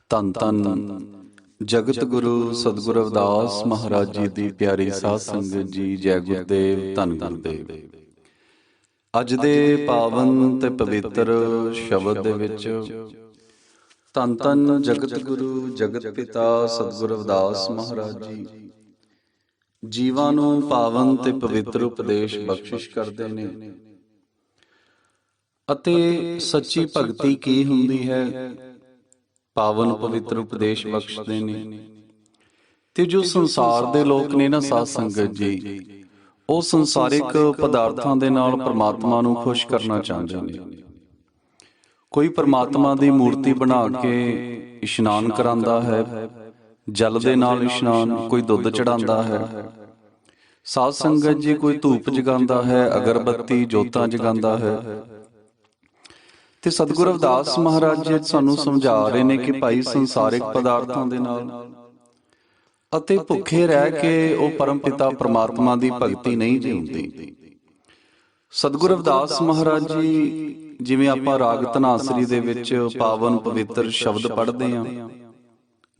ਧੰਨ ਧੰਨ ਜਗਤ ਗੁਰੂ ਸਤਿਗੁਰੂ ਰਵਿਦਾਸ ਮਹਾਰਾਜ ਜੀ ਦੀ ਪਿਆਰੀ ਸਾਧ ਸੰਗਤ ਜੀ। ਜੈ ਗੁਰਦੇਵ, ਧੰਨ ਗੁਰਦੇਵ। ਅੱਜ ਦੇ ਪਾਵਨ ਤੇ ਪਵਿੱਤਰ ਸ਼ਬਦ ਦੇ ਵਿੱਚ ਧੰਨ ਧੰਨ ਜਗਤ ਗੁਰੂ ਜਗਤ ਪਿਤਾ ਸਤਿਗੁਰੂ ਰਵਿਦਾਸ ਮਹਾਰਾਜ ਜੀ ਜੀਵਾਂ ਨੂੰ ਪਾਵਨ ਤੇ ਪਵਿੱਤਰ ਉਪਦੇਸ਼ ਬਖਸ਼ਿਸ਼ ਕਰਦੇ ਨੇ ਅਤੇ ਸੱਚੀ ਭਗਤੀ ਕੀ ਹੁੰਦੀ ਹੈ, ਪਾਵਨ ਪਵਿੱਤਰ ਉਪਦੇਸ਼ ਬਖਸ਼ਦੇ ਨੇ। ਤੇ ਜੋ ਸੰਸਾਰ ਦੇ ਲੋਕ ਨੇ ਨਾ ਸਾਧ ਸੰਗਤ ਜੀ, ਉਹ ਸੰਸਾਰਿਕ ਪਦਾਰਥਾਂ ਦੇ ਨਾਲ ਪ੍ਰਮਾਤਮਾ ਨੂੰ ਖੁਸ਼ ਕਰਨਾ ਚਾਹੁੰਦੇ ਨੇ। ਕੋਈ ਪ੍ਰਮਾਤਮਾ ਦੀ ਮੂਰਤੀ ਬਣਾ ਕੇ ਇਸ਼ਨਾਨ ਕਰਾਂਦਾ ਹੈ, ਜਲ ਦੇ ਨਾਲ ਇਸ਼ਨਾਨ, ਕੋਈ ਦੁੱਧ ਚੜਾਉਂਦਾ ਹੈ। ਸਾਧ ਸੰਗਤ ਜੀ, ਕੋਈ ਧੂਪ ਜਗਾਉਂਦਾ ਹੈ, ਅਗਰਬੱਤੀ ਜੋਤਾਂ ਜਗਾਉਂਦਾ ਹੈ। ਤੇ ਸਤਿਗੁਰੂ ਰਵਿਦਾਸ ਮਹਾਰਾਜ ਜੀ ਸਾਨੂੰ ਸਮਝਾ ਰਹੇ ਨੇ ਕਿ ਭਾਈ ਸੰਸਾਰਿਕ ਪਦਾਰਥਾਂ ਦੇ ਨਾਲ ਅਤੇ ਭੁੱਖੇ ਰਹਿ ਕੇ ਉਹ ਪਰਮ ਪਿਤਾ ਪ੍ਰਮਾਤਮਾ ਦੀ ਭਗਤੀ ਨਹੀਂ ਜਿਉਂਦੀ। ਸਤਿਗੁਰੂ ਰਵਿਦਾਸ ਮਹਾਰਾਜ ਜੀ, ਜਿਵੇਂ ਆਪਾਂ ਰਾਗ ਧਨਾਸਰੀ ਦੇ ਵਿੱਚ ਪਾਵਨ ਪਵਿੱਤਰ ਸ਼ਬਦ ਪੜ੍ਹਦੇ ਹਾਂ,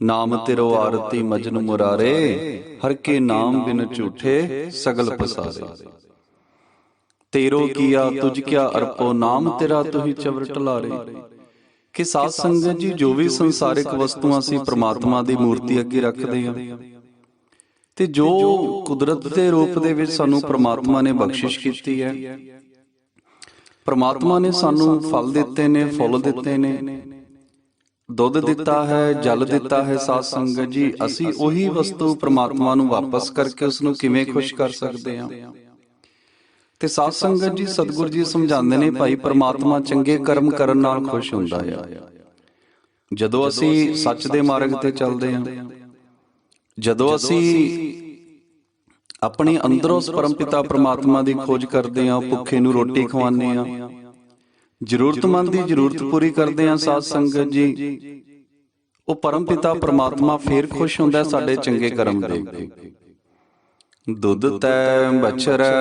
ਨਾਮ ਤੇਰੋ ਆਰਤੀ ਮਜਨ ਮੁਰਾਰੇ, ਹਰ ਕੇ ਨਾਮ ਬਿਨ ਝੂਠੇ ਸਗਲ ਪਸਾਰੇ। ਤੇਰੋ ਕੀਆ ਤੁਝ ਕਿਆ ਅਰਪੋ, ਨਾਮ ਤੇਰਾ ਤੁਹੀ ਚਵਰ ਟਲਾਰੇ। ਕਿ ਸਾਧ ਸੰਗਤ ਜੀ, ਜੋ ਵੀ ਸੰਸਾਰਿਕ ਵਸਤੂਆਂ ਅਸੀਂ ਪ੍ਰਮਾਤਮਾ ਦੀ ਮੂਰਤੀ ਅੱਗੇ ਰੱਖਦੇ ਹਾਂ ਤੇ ਜੋ ਕੁਦਰਤ ਦੇ ਰੂਪ ਦੇ ਵਿੱਚ ਸਾਨੂੰ ਪ੍ਰਮਾਤਮਾ ਨੇ ਬਖਸ਼ਿਸ਼ ਕੀਤੀ ਹੈ, ਪ੍ਰਮਾਤਮਾ ਨੇ ਸਾਨੂੰ ਫਲ ਦਿੱਤੇ ਨੇ, ਫੁੱਲ ਦਿੱਤੇ ਨੇ, ਦੁੱਧ ਦਿੱਤਾ ਹੈ, ਜਲ ਦਿੱਤਾ ਹੈ। ਸਾਧ ਸੰਗਤ ਜੀ, ਅਸੀਂ ਉਹੀ ਵਸਤੂ ਪ੍ਰਮਾਤਮਾ ਨੂੰ ਵਾਪਸ ਕਰਕੇ ਉਸ ਨੂੰ ਕਿਵੇਂ ਖੁਸ਼ ਕਰ ਸਕਦੇ ਹਾਂ? ਤੇ ਸਾਧ ਸੰਗਤ ਜੀ, ਸਤਿਗੁਰੂ ਜੀ ਸਮਝਾਉਂਦੇ ਨੇ, ਭਾਈ ਪ੍ਰਮਾਤਮਾ ਚੰਗੇ ਕਰਮ ਕਰਨ ਨਾਲ ਖੁਸ਼ ਹੁੰਦਾ ਆ। ਜਦੋਂ ਅਸੀਂ ਸੱਚ ਦੇ ਮਾਰਗ ਤੇ ਚੱਲਦੇ ਹਾਂ, ਜਦੋਂ ਅਸੀਂ ਆਪਣੇ ਅੰਦਰੋਂ ਉਸ ਪਰਮ ਪਿਤਾ ਪ੍ਰਮਾਤਮਾ ਦੀ ਖੋਜ ਕਰਦੇ ਹਾਂ, ਭੁੱਖੇ ਨੂੰ ਰੋਟੀ ਖਵਾਉਂਦੇ ਹਾਂ, ਜ਼ਰੂਰਤਮੰਦ ਦੀ ਜ਼ਰੂਰਤ ਪੂਰੀ ਕਰਦੇ ਹਾਂ, ਸਾਧ ਸੰਗਤ ਜੀ, ਉਹ ਪਰਮ ਪਿਤਾ ਪ੍ਰਮਾਤਮਾ ਫੇਰ ਖੁਸ਼ ਹੁੰਦਾ ਸਾਡੇ ਚੰਗੇ ਕਰਮ ਦੇਖ ਕੇ। ਦੁੱਧ ਤੈ ਬਛਰੈ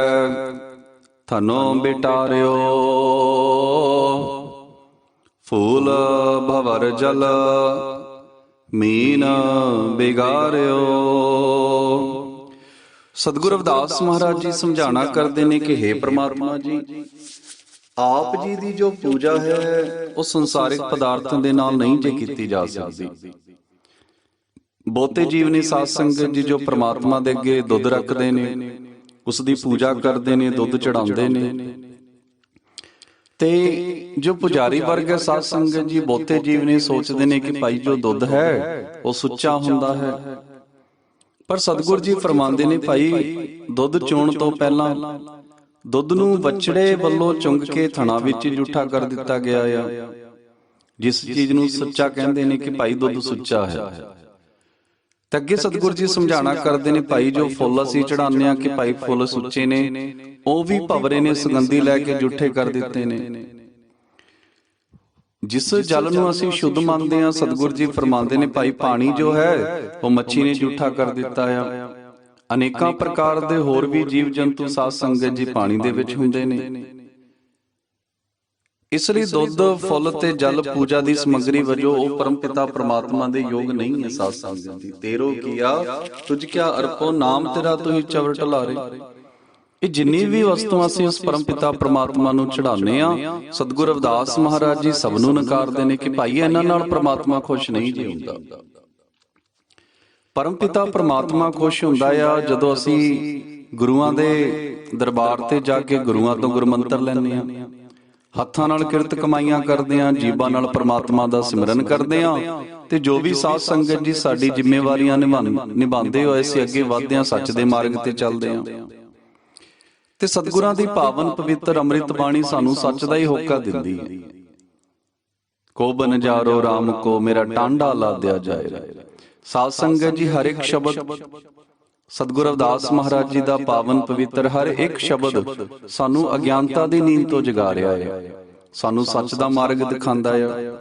ਧਨੋ ਬਿਟਾਰਿਓ, ਫੂਲ ਭਵਰ ਜਲ ਮੀਨ ਬਿਗਾਰਿਓ। ਸਤਿਗੁਰੂ ਰਵਿਦਾਸ ਮਹਾਰਾਜ ਜੀ ਸਮਝਾਣਾ ਕਰਦੇ ਨੇ ਕਿ ਹੇ ਪ੍ਰਮਾਤਮਾ ਜੀ, ਆਪ ਜੀ ਦੀ ਜੋ ਪੂਜਾ ਹੈ ਉਹ ਸੰਸਾਰਿਕ ਪਦਾਰਥਾਂ ਦੇ ਨਾਲ ਨਹੀਂ ਜੇ ਕੀਤੀ ਜਾ ਸਕਦੀ। ਬਹੁਤੇ ਜੀਵ ਨੇ ਸਾਧ ਸੰਗਤ ਜੀ ਜੋ ਪ੍ਰਮਾਤਮਾ ਦੇ ਅੱਗੇ ਦੁੱਧ ਰੱਖਦੇ ਨੇ, ਉਸ ਦੀ ਪੂਜਾ ਕਰਦੇ ਨੇ, ਦੁੱਧ ਚੜਾਉਂਦੇ ਨੇ। ਤੇ ਜੋ ਪੁਜਾਰੀ ਵਰਗ ਹੈ ਸਾਧ ਸੰਗਤ ਜੀ, ਬਹੁਤੇ ਜੀਵ ਨੇ ਸੋਚਦੇ ਨੇ ਕਿ ਭਾਈ ਜੋ ਦੁੱਧ ਹੈ ਉਹ ਸੁੱਚਾ ਹੁੰਦਾ ਹੈ। ਪਰ ਸਤਿਗੁਰੂ ਜੀ ਫਰਮਾਉਂਦੇ ਨੇ, ਭਾਈ ਦੁੱਧ ਚੋਣ ਤੋਂ ਪਹਿਲਾਂ ਦੁੱਧ ਨੂੰ ਵੱਛੜੇ ਵੱਲੋਂ ਚੁੰਗ ਕੇ ਥਣਾ ਵਿੱਚ ਜੂਠਾ ਕਰ ਦਿੱਤਾ ਗਿਆ ਆ। ਜਿਸ ਚੀਜ਼ ਨੂੰ ਸੱਚਾ ਕਹਿੰਦੇ ਨੇ ਕਿ ਭਾਈ ਦੁੱਧ ਸੁੱਚਾ ਹੈ। ਤੇ ਅੱਗੇ ਸਤਿਗੁਰੂ ਜੀ ਸਮਝਾਣਾ ਕਰਦੇ ਨੇ, ਭਾਈ ਜੋ ਫੁੱਲ ਅਸੀਂ ਚੜਾਉਂਦੇ ਹਾਂ ਕਿ ਭਾਈ ਫੁੱਲ ਸੁੱਚੇ ਨੇ, ਉਹ ਵੀ ਭਵਰੇ ਨੇ ਸੁਗੰਧੀ ਲੈ ਕੇ ਜੂਠੇ ਕਰ ਦਿੱਤੇ ਨੇ। ਜਿਸ ਜਲ ਨੂੰ ਅਸੀਂ ਸ਼ੁੱਧ ਮੰਨਦੇ ਹਾਂ, ਸਤਿਗੁਰੂ ਜੀ ਫਰਮਾਉਂਦੇ ਨੇ, ਭਾਈ ਪਾਣੀ ਜੋ ਹੈ ਉਹ ਮੱਛੀ ਨੇ ਜੂਠਾ ਕਰ ਦਿੱਤਾ ਆ। ਅਨੇਕਾਂ ਪ੍ਰਕਾਰ ਦੇ ਹੋਰ ਵੀ ਜੀਵ ਜੰਤੂ ਸਾਧ ਸੰਗਤ ਜੀ ਪਾਣੀ ਦੇ ਵਿੱਚ ਹੁੰਦੇ ਨੇ। ਇਸ ਲਈ ਦੁੱਧ, ਫੁੱਲ ਤੇ ਜਲ ਪੂਜਾ ਦੀ ਸਮੱਗਰੀ ਵਜੋਂ ਉਹ ਪਰਮ ਪਿਤਾ ਪ੍ਰਮਾਤਮਾ ਦੇ ਯੋਗ ਨਹੀਂ ਹੈ। ਸਾਧ ਸੰਗਤ ਜੀ, ਤੇਰੋ ਕੀਆ ਤੁਝ ਕਿਆ ਅਰਪੋ, ਨਾਮ ਤੇਰਾ ਤੁਹੀ ਚਵਰ ਟਲਾਰੇ। ਇਹ ਜਿੰਨੀ ਵੀ ਵਸਤੂਆਂ ਅਸੀਂ ਉਸ ਪਰਮ ਪਿਤਾ ਪ੍ਰਮਾਤਮਾ ਨੂੰ ਚੜਾਉਂਦੇ ਆ, ਸਤਿਗੁਰੂ ਰਵਿਦਾਸ ਮਹਾਰਾਜ ਜੀ ਸਭ ਨੂੰ ਨਕਾਰਦੇ ਨੇ ਕਿ ਭਾਈ ਇਹਨਾਂ ਨਾਲ ਪ੍ਰਮਾਤਮਾ ਖੁਸ਼ ਨਹੀਂ ਜੀ ਹੁੰਦਾ। ਪਰਮ ਪਿਤਾ ਪ੍ਰਮਾਤਮਾ ਖੁਸ਼ ਹੁੰਦਾ ਆ ਜਦੋਂ ਅਸੀਂ ਗੁਰੂਆਂ ਦੇ ਦਰਬਾਰ ਤੇ ਜਾ ਕੇ ਗੁਰੂਆਂ ਤੋਂ ਗੁਰਮੰਤਰ ਲੈਂਦੇ ਆ, ਹੱਥਾਂ ਨਾਲ ਕਿਰਤ ਕਮਾਈਆਂ ਕਰਦੇ ਆ, ਜੀਬਾਂ ਨਾਲ ਪ੍ਰਮਾਤਮਾ ਦਾ ਸਿਮਰਨ ਕਰਦੇ ਆ। ਤੇ ਜੋ ਵੀ ਸਾਧ ਸੰਗਤ ਜੀ ਸਾਡੀ ਜ਼ਿੰਮੇਵਾਰੀਆਂ ਨਿਭਾਉਂਦੇ ਹੋਏ ਅਸੀਂ ਅੱਗੇ ਵਧਦੇ ਆ, ਸੱਚ ਦੇ ਮਾਰਗ ਤੇ ਚੱਲਦੇ ਆ। ਤੇ ਸਤਿਗੁਰਾਂ ਦੀ ਪਾਵਨ ਪਵਿੱਤਰ ਅੰਮ੍ਰਿਤ ਬਾਣੀ ਸਾਨੂੰ ਸੱਚ ਦਾ ਹੀ ਹੋਕਾ ਦਿੰਦੀ ਹੈ। ਕੋ ਬਨਜਾਰੋ ਰਾਮ ਕੋ ਮੇਰਾ ਟਾਂਡਾ ਲਾਦਿਆ ਜਾਏ। ਸਾਧ ਸੰਗਤ ਜੀ, ਹਰ ਇੱਕ ਸ਼ਬਦ ਸਤਿਗੁਰੂ ਰਵਿਦਾਸ ਮਹਾਰਾਜ ਜੀ ਦਾ ਪਾਵਨ ਪਵਿੱਤਰ ਹਰ ਇੱਕ ਸ਼ਬਦ ਸਾਨੂੰ ਅਗਿਆਨਤਾ ਦੀ ਨੀਂਦ ਤੋਂ ਜਗਾ ਰਿਹਾ ਹੈ, ਸਾਨੂੰ ਸੱਚ ਦਾ ਮਾਰਗ ਦਿਖਾਉਂਦਾ ਹੈ।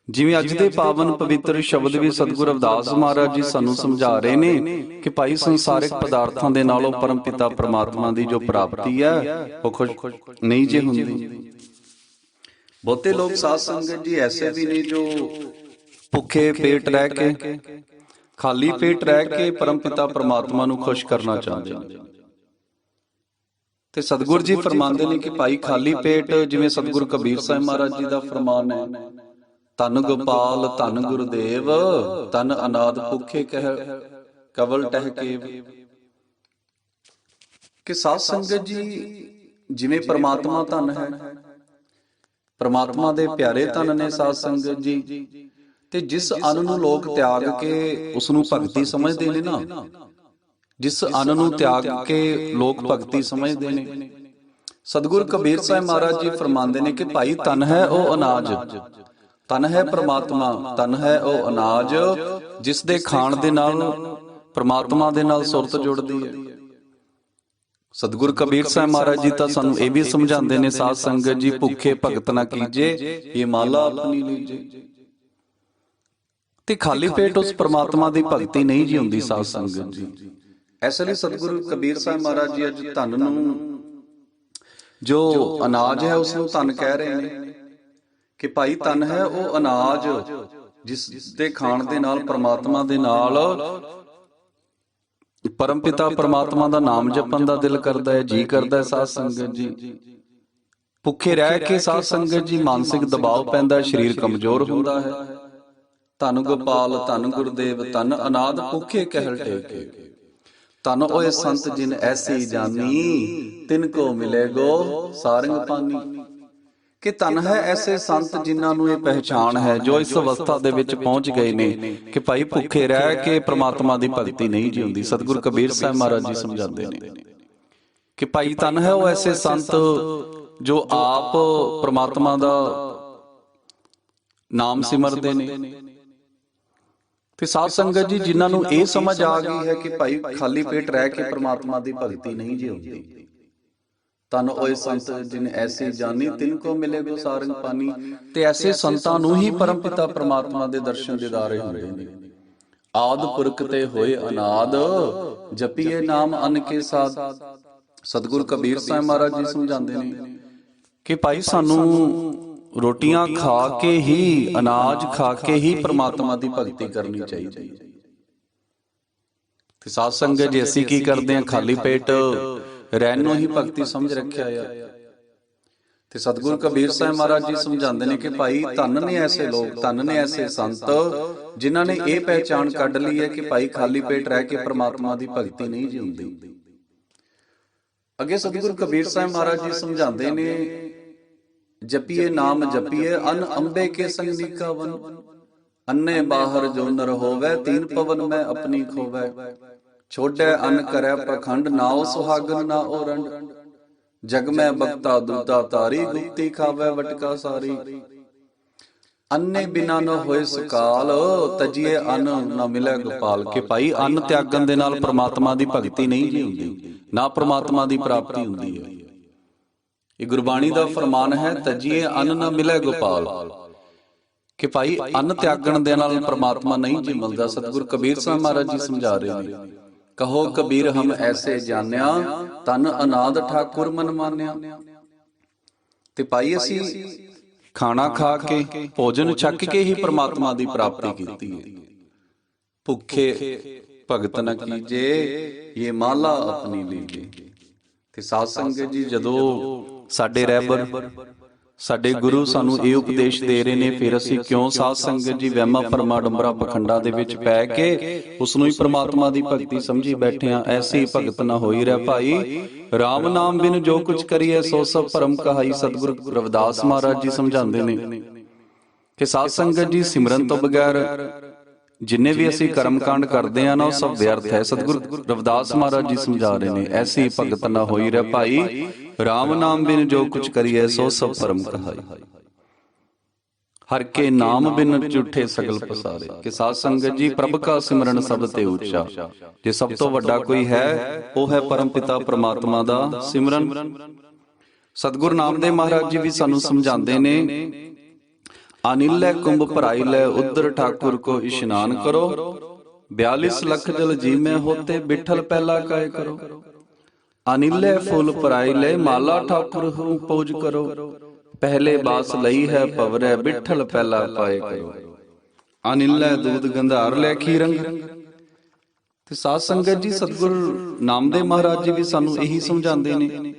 ਜਿਵੇਂ ਅੱਜ ਦੇ ਪਾਵਨ ਪਵਿੱਤਰ ਸ਼ਬਦ ਵੀ ਸਤਿਗੁਰੂ ਰਵਿਦਾਸ ਮਹਾਰਾਜ ਜੀ ਸਾਨੂੰ ਸਮਝਾ ਰਹੇ ਨੇ ਕਿ ਭਾਈ ਸੰਸਾਰਿਕ ਪਦਾਰਥਾਂ ਦੇ ਨਾਲੋਂ ਪਰਮ ਪਿਤਾ ਪ੍ਰਮਾਤਮਾ ਦੀ ਜੋ ਪ੍ਰਾਪਤੀ ਹੈ ਉਹ ਖੁਸ਼ ਨਹੀਂ ਜੇ ਹੁੰਦੀ। ਬਹੁਤੇ ਲੋਕ ਸਾਧ ਸੰਗਤ ਜੀ ਐਸੇ ਵੀ ਨੇ ਜੋ ਭੁੱਖੇ ਪੇਟ ਰਹਿ ਕੇ, ਖਾਲੀ ਪੇਟ ਰਹਿ ਕੇ ਪਰਮਪਿਤਾ ਪ੍ਰਮਾਤਮਾ ਨੂੰ ਖੁਸ਼ ਕਰਨਾ ਚਾਹੁੰਦੇ ਨੇ। ਤੇ ਸਤਿਗੁਰ ਜੀ ਫਰਮਾਉਂਦੇ ਨੇ ਕਿ ਭਾਈ ਖਾਲੀ ਪੇਟ, ਜਿਵੇਂ ਸਤਿਗੁਰ ਕਬੀਰ ਸਾਹਿਬ ਮਹਾਰਾਜ ਜੀ ਦਾ ਫਰਮਾਨ ਹੈ, ਧੰਨ ਗੋਪਾਲ ਧੰਨ ਗੁਰਦੇਵ, ਧੰਨ ਅਨਾਦ ਭੁੱਖੇ ਕਹਿ ਕਵਲ ਟਹਿ ਕੇਵ। ਕਿ ਸਾਧ ਸੰਗਤ ਜੀ, ਜਿਵੇਂ ਪ੍ਰਮਾਤਮਾ ਧਨ ਹੈ, ਪ੍ਰਮਾਤਮਾ ਦੇ ਪਿਆਰੇ ਧਨ ਨੇ ਸਾਧ ਸੰਗਤ ਜੀ, ਤੇ ਜਿਸ ਅੰਨ ਨੂੰ ਲੋਕ ਤਿਆਗ ਕੇ ਉਸ ਨੂੰ ਭਗਤੀ ਸਮਝਦੇ ਨੇ ਨਾ, ਜਿਸ ਅੰਨ ਨੂੰ ਤਿਆਗ ਕੇ ਲੋਕ ਭਗਤੀ ਸਮਝਦੇ ਨੇ, ਸਤਿਗੁਰ ਕਬੀਰ ਸਾਹਿਬ ਮਹਾਰਾਜ ਜੀ ਫਰਮਾਉਂਦੇ ਨੇ ਕਿ ਭਾਈ ਧਨ ਹੈ ਉਹ ਅਨਾਜ, ਧਨ ਹੈ ਪ੍ਰਮਾਤਮਾ, ਧਨ ਹੈ ਉਹ ਅਨਾਜ ਜਿਸ ਦੇ ਖਾਣ ਦੇ ਨਾਲ ਪ੍ਰਮਾਤਮਾ ਦੇ ਨਾਲ ਸੁਰਤ ਜੁੜਦੀ ਹੈ। ਸਤਿਗੁਰ ਕਬੀਰ ਸਾਹਿਬ ਮਹਾਰਾਜ ਜੀ ਤਾਂ ਸਾਨੂੰ ਇਹ ਵੀ ਸਮਝਾਉਂਦੇ ਨੇ, ਸਾਧ ਸੰਗਤ ਜੀ, ਭੁੱਖੇ ਭਗਤ ਨਾ ਕੀਜੇ, ਇਹ ਮਾਲਾ ਆਪਣੀ ਲੀਜੇ। ਤੇ ਖਾਲੀ ਪੇਟ ਉਸ ਪ੍ਰਮਾਤਮਾ ਦੀ ਭਗਤੀ ਨਹੀਂ ਜੀ ਹੁੰਦੀ ਸਾਧ ਸੰਗਤ ਜੀ। ਇਸ ਲਈ ਸਤਿਗੁਰੂ ਕਬੀਰ ਸਾਹਿਬ ਮਹਾਰਾਜ ਜੀ ਅੱਜ ਧਨ ਨੂੰ, ਜੋ ਅਨਾਜ ਹੈ, ਉਸ ਨੂੰ ਧਨ ਕਹਿ ਰਹੇ ਨੇ ਕਿ ਭਾਈ ਧਨ ਹੈ ਉਹ ਅਨਾਜ ਜਿਸ ਦੇ ਖਾਣ ਦੇ ਨਾਲ ਪ੍ਰਮਾਤਮਾ ਦੇ ਨਾਲ ਪਰਮਪਿਤਾ ਪ੍ਰਮਾਤਮਾ ਦਾ ਨਾਮ ਜਪਣ ਦਾ ਦਿਲ ਕਰਦਾ ਹੈ, ਜੀ ਕਰਦਾ ਹੈ। ਸਾਧ ਸੰਗਤ ਜੀ, ਭੁੱਖੇ ਰਹਿ ਕੇ ਸਾਧ ਸੰਗਤ ਜੀ ਮਾਨਸਿਕ ਦਬਾਅ ਪੈਂਦਾ, ਸਰੀਰ ਕਮਜ਼ੋਰ ਹੁੰਦਾ ਹੈ। ਧੰਨ ਗੋਪਾਲ ਧੰਨ ਗੁਰਦੇਵ, ਧੰਨ ਅਨਾਦ ਭੁੱਖੇ ਕਹਿਲ ਟੇਕੇ, ਧੰਨ ਓਏ ਸੰਤ ਜਿਨ ਐਸੀ ਜਾਨੀ, ਤਿਨ ਕੋ ਮਿਲੇਗੋ ਸਾਰੰਗ ਪਾਨੀ। ਕਿ ਧੰਨ ਹੈ ਐਸੇ ਸੰਤ ਜਿਨ੍ਹਾਂ ਨੂੰ ਇਹ ਪਹਿਚਾਣ ਹੈ, ਜੋ ਇਸ ਅਵਸਥਾ ਦੇ ਵਿੱਚ ਪਹੁੰਚ ਗਏ ਨੇ ਕਿ ਭਾਈ ਭੁੱਖੇ ਰਹਿ ਕੇ ਪ੍ਰਮਾਤਮਾ ਦੀ ਭਗਤੀ ਨਹੀਂ ਜੀ ਹੁੰਦੀ। ਸਤਿਗੁਰ ਕਬੀਰ ਸਾਹਿਬ ਮਹਾਰਾਜ ਜੀ ਸਮਝਾਉਂਦੇ ਨੇ ਕਿ ਭਾਈ ਧੰਨ ਹੈ ਉਹ ਐਸੇ ਸੰਤ ਜੋ ਆਪ ਪ੍ਰਮਾਤਮਾ ਦਾ ਨਾਮ ਸਿਮਰਦੇ ਨੇ। ਤੇ ਸਾਧ ਸੰਗਤ ਜੀ, ਜਿਨ੍ਹਾਂ ਨੂੰ ਇਹ ਸਮਝ ਆ ਗਈ ਹੈ ਕਿ ਭਾਈ ਖਾਲੀ ਪੇਟ ਰਹਿ ਕੇ ਪ੍ਰਮਾਤਮਾ ਦੀ ਭਗਤੀ ਨਹੀਂ ਜੀ ਹੁੰਦੀ, ਧੰਨ ਓਏ ਸੰਤ ਜਿਨ ਐਸੀ ਜਾਨੀ, ਤਿਨ ਕੋ ਮਿਲੇਗੋ ਸਾਰੰਗ ਪਾਨੀ। ਤੇ ਐਸੇ ਸੰਤਾਂ ਨੂੰ ਹੀ ਪਰਮਪਿਤਾ ਪ੍ਰਮਾਤਮਾ ਦੇ ਦਰਸ਼ਨ ਦਿਦਾਰੇ ਹੁੰਦੇ ਨੇ। ਆਦ ਪੁਰਖ ਤੇ ਹੋਏ ਅਨਾਦ, ਜਪੀਏ ਨਾਮ ਅਨ ਕੇ ਸਾਧ। ਸਤਿਗੁਰ ਕਬੀਰ ਸਾਹਿਬ ਮਹਾਰਾਜ ਜੀ ਸਮਝਾਉਂਦੇ ਨੇ ਕਿ ਭਾਈ ਸਾਨੂੰ ਰੋਟੀਆਂ ਖਾ ਕੇ ਹੀ, ਅਨਾਜ ਖਾ ਕੇ ਹੀ ਪ੍ਰਮਾਤਮਾ ਦੀ ਭਗਤੀ ਕਰਨੀ ਚਾਹੀਦੀ ਹੈ। ਤੇ ਸਾਧ ਸੰਗਤ ਜੀ, ਅਸੀਂ ਕੀ ਕਰਦੇ ਹਾਂ? ਖਾਲੀ ਪੇਟ ਰਹਿਣ ਨੂੰ ਹੀ ਭਗਤੀ ਸਮਝ ਰੱਖਿਆ ਆ। ਤੇ ਸਤਿਗੁਰ ਕਬੀਰ ਸਾਹਿਬ ਮਹਾਰਾਜ ਜੀ ਸਮਝਾਉਂਦੇ ਨੇ ਕਿ ਭਾਈ ਧੰਨ ਨੇ ਐਸੇ ਲੋਕ, ਧੰਨ ਨੇ ਐਸੇ ਸੰਤ ਜਿਨ੍ਹਾਂ ਨੇ ਇਹ ਪਹਿਚਾਣ ਕੱਢ ਲਈ ਹੈ ਕਿ ਭਾਈ ਖਾਲੀ ਪੇਟ ਰਹਿ ਕੇ ਪ੍ਰਮਾਤਮਾ ਦੀ ਭਗਤੀ ਨਹੀਂ ਜੀ ਹੁੰਦੀ। ਅੱਗੇ ਸਤਿਗੁਰ ਕਬੀਰ ਸਾਹਿਬ ਮਹਾਰਾਜ ਜੀ ਸਮਝਾਉਂਦੇ ਨੇ, ਜਪੀਏ ਨਾਮ ਜਪੀਏ ਅਨ ਅੰਬੇ ਕੇ ਸੰਗ ਨੀਕਾਵਨ, ਅੰਨੇ ਬਾਹਰ ਜੋ ਨਰ ਹੋਵੇ, ਤੀਨ ਪਵਨ ਮੈਂ ਆਪਣੀ ਖੋਵੈ। ਛੋੜੈ ਅਨ ਕਰੈ ਪਖੰਡ, ਨਾਉ ਸੁਹਾਗਨ ਨਾ ਓ ਰੰਡ, ਜਗ ਮੈਂ ਬਖਤਾ ਦੂਤਾ ਤਾਰੀ, ਗੁਪਤੀ ਖਾਵੈ ਵਟਕਾ ਸਾਰੀ। ਅੰਨੇ ਬਿਨਾ ਨ ਹੋਏ ਸੁਕਾਲ, ਤਜੀਏ ਅੰਨ ਨਾ ਮਿਲੇ ਗੋਪਾਲ। ਕਿ ਭਾਈ ਅੰਨ ਤਿਆਗਣ ਦੇ ਨਾਲ ਪ੍ਰਮਾਤਮਾ ਦੀ ਭਗਤੀ ਨਹੀਂ ਜੀ ਹੁੰਦੀ, ਨਾ ਪ੍ਰਮਾਤਮਾ ਦੀ ਪ੍ਰਾਪਤੀ ਹੁੰਦੀ ਹੈ। ਇਹ ਗੁਰਬਾਣੀ ਦਾ ਫਰਮਾਨ ਹੈ, ਤਜੀਏ ਅੰਨ ਨਾ ਮਿਲੇ ਗੋਪਾਲ। ਕਿ ਭਾਈ ਅੰਨ ਤਿਆਗਣ ਦੇ ਨਾਲ ਪ੍ਰਮਾਤਮਾ ਨਹੀਂ ਜੀ ਮਿਲਦਾ। ਸਤਿਗੁਰ ਕਬੀਰ ਸਾਹਿਬ ਮਹਾਰਾਜ ਜੀ ਸਮਝਾ ਰਹੇ ਨੇ, ਕਹੋ ਕਬੀਰ ਹਮ ਐਸੇ ਜਾਣਿਆ, ਤਨ ਅਨਾਦ ਠਾਕੁਰ ਮਨ ਮਾਨਿਆ। ਤੇ ਭਾਈ ਅਸੀਂ ਖਾਣਾ ਖਾ ਕੇ, ਭੋਜਨ ਛਕ ਕੇ ਹੀ ਪ੍ਰਮਾਤਮਾ ਦੀ ਪ੍ਰਾਪਤੀ ਕੀਤੀ ਹੈ। ਭੁੱਖੇ ਭਗਤ ਨ ਕੀਜੇ, ਇਹ ਮਾਲਾ ਆਪਣੀ ਲੀਜੇ। ਤੇ ਸਾਧ ਸੰਗਤ ਜੀ, ਜਦੋਂ ਸਾਡੇ ਰਹਿਬਰ, ਸਾਡੇ ਗੁਰੂ ਸਾਨੂੰ ਇਹ ਉਪਦੇਸ਼ ਦੇ ਰਹੇ ਨੇ, ਫਿਰ ਅਸੀਂ ਕਿਉਂ ਸਾਧ ਸੰਗਤ ਜੀ ਵਹਿਮਾਂ ਭਰਮਾਂ ਡੰਬਰਾਂ ਪਖੰਡਾਂ ਦੇ ਵਿੱਚ ਪੈ ਕੇ ਉਸ ਨੂੰ ਹੀ ਪ੍ਰਮਾਤਮਾ ਦੀ ਭਗਤੀ ਸਮਝੀ ਬੈਠੇ ਹਾਂ? ਐਸੀ ਭਗਤ ਨਾ ਹੋਈ ਰਹਿ ਭਾਈ, ਰਾਮ ਨਾਮ ਬਿਨ ਜੋ ਕੁਛ ਕਰੀਏ, ਸੋ ਸਭ ਭਰਮ ਕਹਾਈ। ਸਤਿਗੁਰ ਰਵਿਦਾਸ ਮਹਾਰਾਜ ਜੀ ਸਮਝਾਉਂਦੇ ਨੇ ਕਿ ਸਾਧ ਸੰਗਤ ਜੀ, ਸਿਮਰਨ ਤੋਂ ਬਗੈਰ ਜਿੰਨੇ ਵੀ ਅਸੀਂ ਕਰਮਕਾਂਡ ਕਰਦੇ ਆ ਨਾ, ਉਹ ਸਭ ਵਿਅਰਥ ਹੈ। ਸਤਿਗੁਰ ਰਵਿਦਾਸ ਮਹਾਰਾਜ ਜੀ ਸਮਝਾ ਰਹੇ ਨੇ, ਐਸੀ ਭਗਤ ਨਾ ਹੋਈ ਰਹਿ ਭਾਈ, ਰਾਮ ਨਾਮ ਬਿਨ ਜੋ ਕੁਛ ਕਰੀਏ, ਸੋ ਸਭ ਭਰਮ ਕਹਾਈ। ਹਰ ਕੇ ਨਾਮ ਬਿਨ ਝੂਠੇ ਸਗਲ ਪਸਾਰੇ। ਕਿ ਸਾਧ ਸੰਗਤ ਜੀ, ਪ੍ਰਭ ਕਾ ਸਿਮਰਨ ਸਭ ਤੇ ਉੱਚਾ। ਜੇ ਸਭ ਤੋਂ ਵੱਡਾ ਕੋਈ ਹੈ, ਉਹ ਹੈ ਪਰਮਪਿਤਾ ਪ੍ਰਮਾਤਮਾ ਦਾ ਸਿਮਰਨ। ਸਤਿਗੁਰ ਨਾਮਦੇਵ ਮਹਾਰਾਜ ਜੀ ਵੀ ਸਾਨੂੰ ਸਮਝਾਉਂਦੇ ਨੇ, ਅਨਿਲੈ ਕੁੰਭ ਭਰਾਈ ਲੈ, ਉਧਰ ਠਾਕੁਰ ਕੋ ਇਸ਼ਨਾਨ ਕਰੋ, 42 ਲੱਖ ਜਲ ਜੀਮੈ ਹੋਤੇ, ਬਿਠਲ ਪਹਿਲਾ ਕਾਇ ਕਰੋ। ਅਨਿਲੈ ਫੁੱਲ ਭਰਾਈ ਲੈ, ਮਾਲਾ ਠਾਕੁਰ ਹੂੰ ਪੂਜ ਕਰੋ, ਪਹਿਲੇ ਬਾਸ ਲਈ ਹੈ ਪਵਰੈ, ਬਿਠਲ ਪਹਿਲਾ ਪਾਏ ਕਰੋ। ਅਨਿਲੈ ਦੂਧ ਗੰਧਾਰ ਲੈ ਖੀਰੰਗ। ਤੇ ਸਾਧ ਸੰਗਤ ਜੀ, ਸਤਿਗੁਰ ਨਾਮਦੇਵ ਮਹਾਰਾਜ ਜੀ ਵੀ ਸਾਨੂੰ ਇਹੀ ਸਮਝਾਉਂਦੇ ਨੇ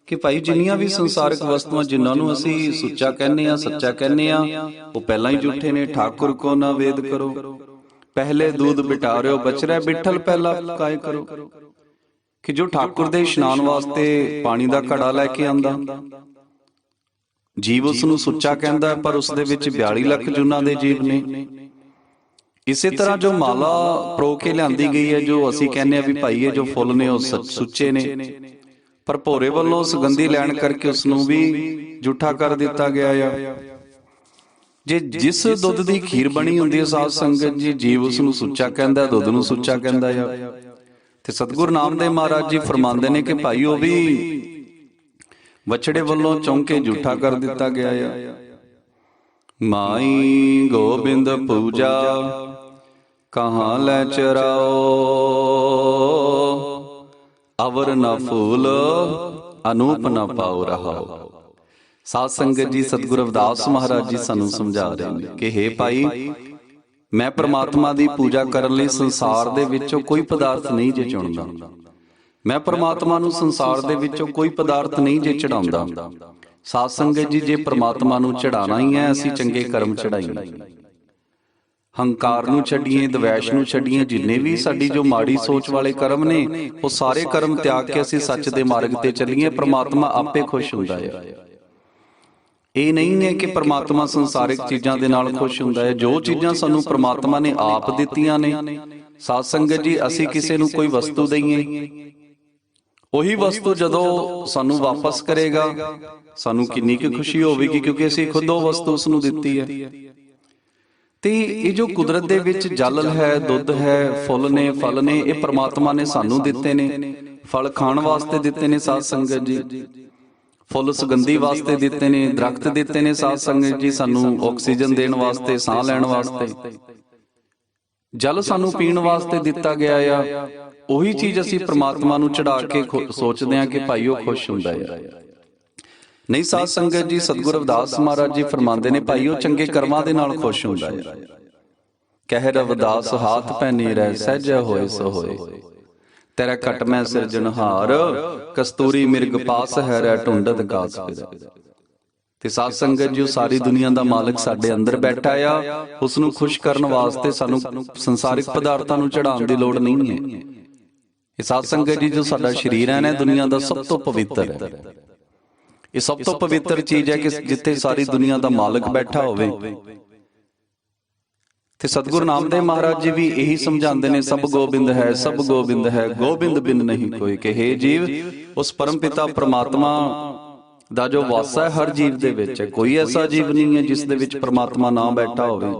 ਕਿ ਭਾਈ ਜਿੰਨੀਆਂ ਵੀ ਸੰਸਾਰਿਕ ਵਸਤੂਆਂ ਜਿਨ੍ਹਾਂ ਨੂੰ ਅਸੀਂ ਸੁੱਚਾ ਕਹਿੰਦੇ ਆ, ਸੱਚਾ ਕਹਿੰਦੇ ਆ, ਉਹ ਪਹਿਲਾਂ ਹੀ ਝੂਠੇ ਨੇ। ਠਾਕੁਰ ਕੋ ਨਾ ਵੇਦ ਕਰੋ, ਪਹਿਲੇ ਦੂਧ ਬਿਟਾਰਿਓ, ਬਚਰੈ ਬਿਠਲ ਪਹਿਲਾ ਕਾਇ ਕਰੋ। ਕਿ ਜੋ ਠਾਕੁਰ ਦੇ ਇਸ਼ਨਾਨ ਵਾਸਤੇ ਪਾਣੀ ਦਾ ਘੜਾ ਲੈ ਕੇ ਆਂਦਾ, ਜੀਵ ਉਸ ਨੂੰ ਸੁੱਚਾ ਕਹਿੰਦਾ, ਪਰ ਉਸ ਦੇ ਵਿੱਚ 42 ਲੱਖ ਜੂਨਾਂ ਦੇ ਜੀਵ ਨੇ। ਇਸੇ ਤਰ੍ਹਾਂ ਜੋ ਮਾਲਾ ਪਰੋ ਕੇ ਲਿਆਂਦੀ ਗਈ ਹੈ, ਜੋ ਅਸੀਂ ਕਹਿੰਦੇ ਆ ਵੀ ਭਾਈ ਇਹ ਜੋ ਫੁੱਲ ਨੇ ਉਹ ਸੁੱਚੇ ਨੇ, ਪਰ ਭੋਰੇ ਵੱਲੋਂ ਸੁਗੰਧੀ ਲੈਣ ਕਰਕੇ ਉਸ ਨੂੰ ਵੀ ਝੂਠਾ ਕਰ ਦਿੱਤਾ ਗਿਆ ਆ। ਜੇ ਜਿਸ ਦੁੱਧ ਦੀ ਖੀਰ ਬਣੀ ਹੁੰਦੀ ਹੈ ਸਾਧ ਸੰਗਤ ਜੀ, ਜੀਵ ਉਸ ਨੂੰ ਸੁੱਚਾ ਕਹਿੰਦਾ, ਦੁੱਧ ਨੂੰ ਸੁੱਚਾ ਕਹਿੰਦਾ ਆ। ਤੇ ਸਤਿਗੁਰੂ ਨਾਮਦੇਵ ਮਹਾਰਾਜ ਜੀ ਫਰਮਾਉਂਦੇ ਨੇ ਕਿ ਭਾਈ ਉਹ ਵੀ ਵਛੜੇ ਵੱਲੋਂ ਚੌਂਕੇ ਝੂਠਾ ਕਰ ਦਿੱਤਾ ਗਿਆ ਆ। ਮਾਈ ਗੋਬਿੰਦ ਪੂਜਾ ਕਹਾਂ ਲੈ ਚਰਾਓ, ਅਵਰ ਨਾ ਫੂਲ ਅਨੂਪ ਨਾ ਪਾਉ ਰਹਾਓ। ਸਾਧ ਸੰਗਤ ਜੀ, ਸਤਿਗੁਰੂ ਰਵਿਦਾਸ ਮਹਾਰਾਜ ਜੀ ਸਾਨੂੰ ਸਮਝਾ ਰਹੇ ਨੇ ਕਿ ਹੇ ਭਾਈ, ਮੈਂ ਪ੍ਰਮਾਤਮਾ ਦੀ ਪੂਜਾ ਕਰਨ ਲਈ ਸੰਸਾਰ ਦੇ ਵਿੱਚੋਂ ਕੋਈ ਪਦਾਰਥ ਨਹੀਂ ਜੇ ਚੁਣਦਾ। ਮੈਂ ਪ੍ਰਮਾਤਮਾ ਨੂੰ ਸੰਸਾਰ ਦੇ ਵਿੱਚੋਂ ਕੋਈ ਪਦਾਰਥ ਨਹੀਂ ਜੇ ਚੜਾਉਂਦਾ। ਸਾਧ ਸੰਗਤ ਜੀ, ਜੇ ਪ੍ਰਮਾਤਮਾ ਨੂੰ ਚੜਾਉਣਾ ਹੀ ਹੈ, ਅਸੀਂ ਚੰਗੇ ਕਰਮ ਚੜਾਈਏ। ਹੰਕਾਰ ਨੂੰ ਛੱਡੀਏ, ਦਵੈਸ਼ ਨੂੰ ਛੱਡੀਏ। ਜਿੰਨੇ ਵੀ ਸਾਡੀ ਜੋ ਮਾੜੀ ਸੋਚ ਵਾਲੇ ਕਰਮ ਨੇ, ਉਹ ਸਾਰੇ ਕਰਮ ਤਿਆਗ ਕੇ ਅਸੀਂ ਸੱਚ ਦੇ ਮਾਰਗ ਤੇ ਚੱਲੀਏ। ਪ੍ਰਮਾਤਮਾ ਆਪੇ ਖੁਸ਼ ਹੁੰਦਾ ਹੈ। ਇਹ ਨਹੀਂ ਹੈ ਕਿ ਪ੍ਰਮਾਤਮਾ ਸੰਸਾਰਿਕ ਚੀਜ਼ਾਂ ਦੇ ਨਾਲ ਖੁਸ਼ ਹੁੰਦਾ ਹੈ। ਜੋ ਚੀਜ਼ਾਂ ਸਾਨੂੰ ਪ੍ਰਮਾਤਮਾ ਨੇ ਆਪ ਦਿੱਤੀਆਂ ਨੇ, ਸਾਧ ਸੰਗਤ ਜੀ, ਅਸੀਂ ਕਿਸੇ ਨੂੰ ਕੋਈ ਵਸਤੂ ਦਈਏ, ਉਹੀ ਵਸਤੂ ਜਦੋਂ ਸਾਨੂੰ ਵਾਪਸ ਕਰੇਗਾ, ਸਾਨੂੰ ਕਿੰਨੀ ਕੁ ਖੁਸ਼ੀ ਹੋਵੇਗੀ, ਕਿਉਂਕਿ ਅਸੀਂ ਖੁਦ ਉਹ ਵਸਤੂ ਉਸ ਨੂੰ ਦਿੱਤੀ ਹੈ। ਤੇ ਇਹ ਜੋ ਕੁਦਰਤ ਦੇ ਵਿੱਚ ਜਲ ਹੈ, ਦੁੱਧ ਹੈ, ਫੁੱਲ ਨੇ, ਫਲ ਨੇ, ਇਹ ਪ੍ਰਮਾਤਮਾ ਨੇ ਸਾਨੂੰ ਦਿੱਤੇ ਨੇ। ਫਲ ਖਾਣ ਵਾਸਤੇ ਦਿੱਤੇ ਨੇ ਸਾਧ ਸੰਗਤ ਜੀ, ਫੁੱਲ ਸੁਗੰਧੀ ਵਾਸਤੇ ਦਿੱਤੇ ਨੇ, ਦਰਖਤ ਦਿੱਤੇ ਨੇ ਸਾਧ ਸੰਗਤ ਜੀ ਸਾਨੂੰ ਆਕਸੀਜਨ ਦੇਣ ਵਾਸਤੇ, ਸਾਹ ਲੈਣ ਵਾਸਤੇ। ਜਲ ਸਾਨੂੰ ਪੀਣ ਵਾਸਤੇ ਦਿੱਤਾ ਗਿਆ ਆ। ਉਹੀ ਚੀਜ਼ ਅਸੀਂ ਪ੍ਰਮਾਤਮਾ ਨੂੰ ਚੜਾ ਕੇ ਸੋਚਦੇ ਹਾਂ ਕਿ ਭਾਈ ਉਹ ਖੁਸ਼ ਹੁੰਦਾ ਹੈ। ਨਹੀਂ ਸਾਧ ਸੰਗਤ ਜੀ, ਸਤਿਗੁਰੂ ਰਵਿਦਾਸ ਮਹਾਰਾਜ ਜੀ ਫਰਮਾਉਂਦੇ ਨੇ, ਭਾਈ ਉਹ ਚੰਗੇ ਕਰਮਾਂ ਦੇ ਨਾਲ ਖੁਸ਼ ਹੁੰਦਾ ਹੈ। ਕਹਿ ਰਵਿਦਾਸ ਹਾਥ ਪੈਨੇ ਰਹਿ ਸਹਿਜਾ ਹੋਏ ਸੋ ਹੋਏ, ਤੇਰਾ ਘਟ ਮੈਂ ਸਿਰਜਣਹਾਰ, ਕਸਤੂਰੀ ਮਿਰਗ ਪਾਸ ਹੈ ਰਹਿ ਢੂੰਡਤ ਕਾਸ ਫਿਰੈ। ਤੇ ਸਾਧ ਸੰਗਤ ਜੀ, ਸਾਰੀ ਦੁਨੀਆ ਦਾ ਮਾਲਕ ਸਾਡੇ ਅੰਦਰ ਬੈਠਾ ਆ। ਉਸ ਨੂੰ ਖੁਸ਼ ਕਰਨ ਵਾਸਤੇ ਸਾਨੂੰ ਸੰਸਾਰਿਕ ਪਦਾਰਥਾਂ ਨੂੰ ਚੜਾਉਣ ਦੀ ਲੋੜ ਨਹੀਂ ਹੈ। ਇਹ ਸਾਧ ਸੰਗਤ ਜੀ, ਜੋ ਸਾਡਾ ਸਰੀਰ ਹੈ ਨਾ, ਦੁਨੀਆ ਦਾ ਸਭ ਤੋਂ ਪਵਿੱਤਰ ਹੈ। ਇਹ ਸਭ ਤੋਂ ਪਵਿੱਤਰ ਚੀਜ਼ ਹੈ ਕਿ ਜਿੱਥੇ ਸਾਰੀ ਦੁਨੀਆ ਦਾ ਮਾਲਕ ਬੈਠਾ ਹੋਵੇ। ਤੇ ਸਤਿਗੁਰੂ ਨਾਮਦੇਵ ਮਹਾਰਾਜ ਜੀ ਵੀ ਇਹੀ ਸਮਝਾਉਂਦੇ ਨੇ, ਸਭ ਗੋਬਿੰਦ ਹੈ, ਸਭ ਗੋਬਿੰਦ ਹੈ, ਗੋਬਿੰਦ ਬਿਨ ਨਹੀਂ ਕੋਈ। ਕਿ ਹੇ ਜੀਵ, ਉਸ ਪਰਮ ਪਿਤਾ ਪ੍ਰਮਾਤਮਾ ਦਾ ਜੋ ਵਾਸਾ ਹੈ ਹਰ ਜੀਵ ਦੇ ਵਿੱਚ ਹੈ। ਕੋਈ ਐਸਾ ਜੀਵ ਨਹੀਂ ਹੈ ਜਿਸ ਦੇ ਵਿੱਚ ਪ੍ਰਮਾਤਮਾ ਨਾ ਬੈਠਾ ਹੋਵੇ।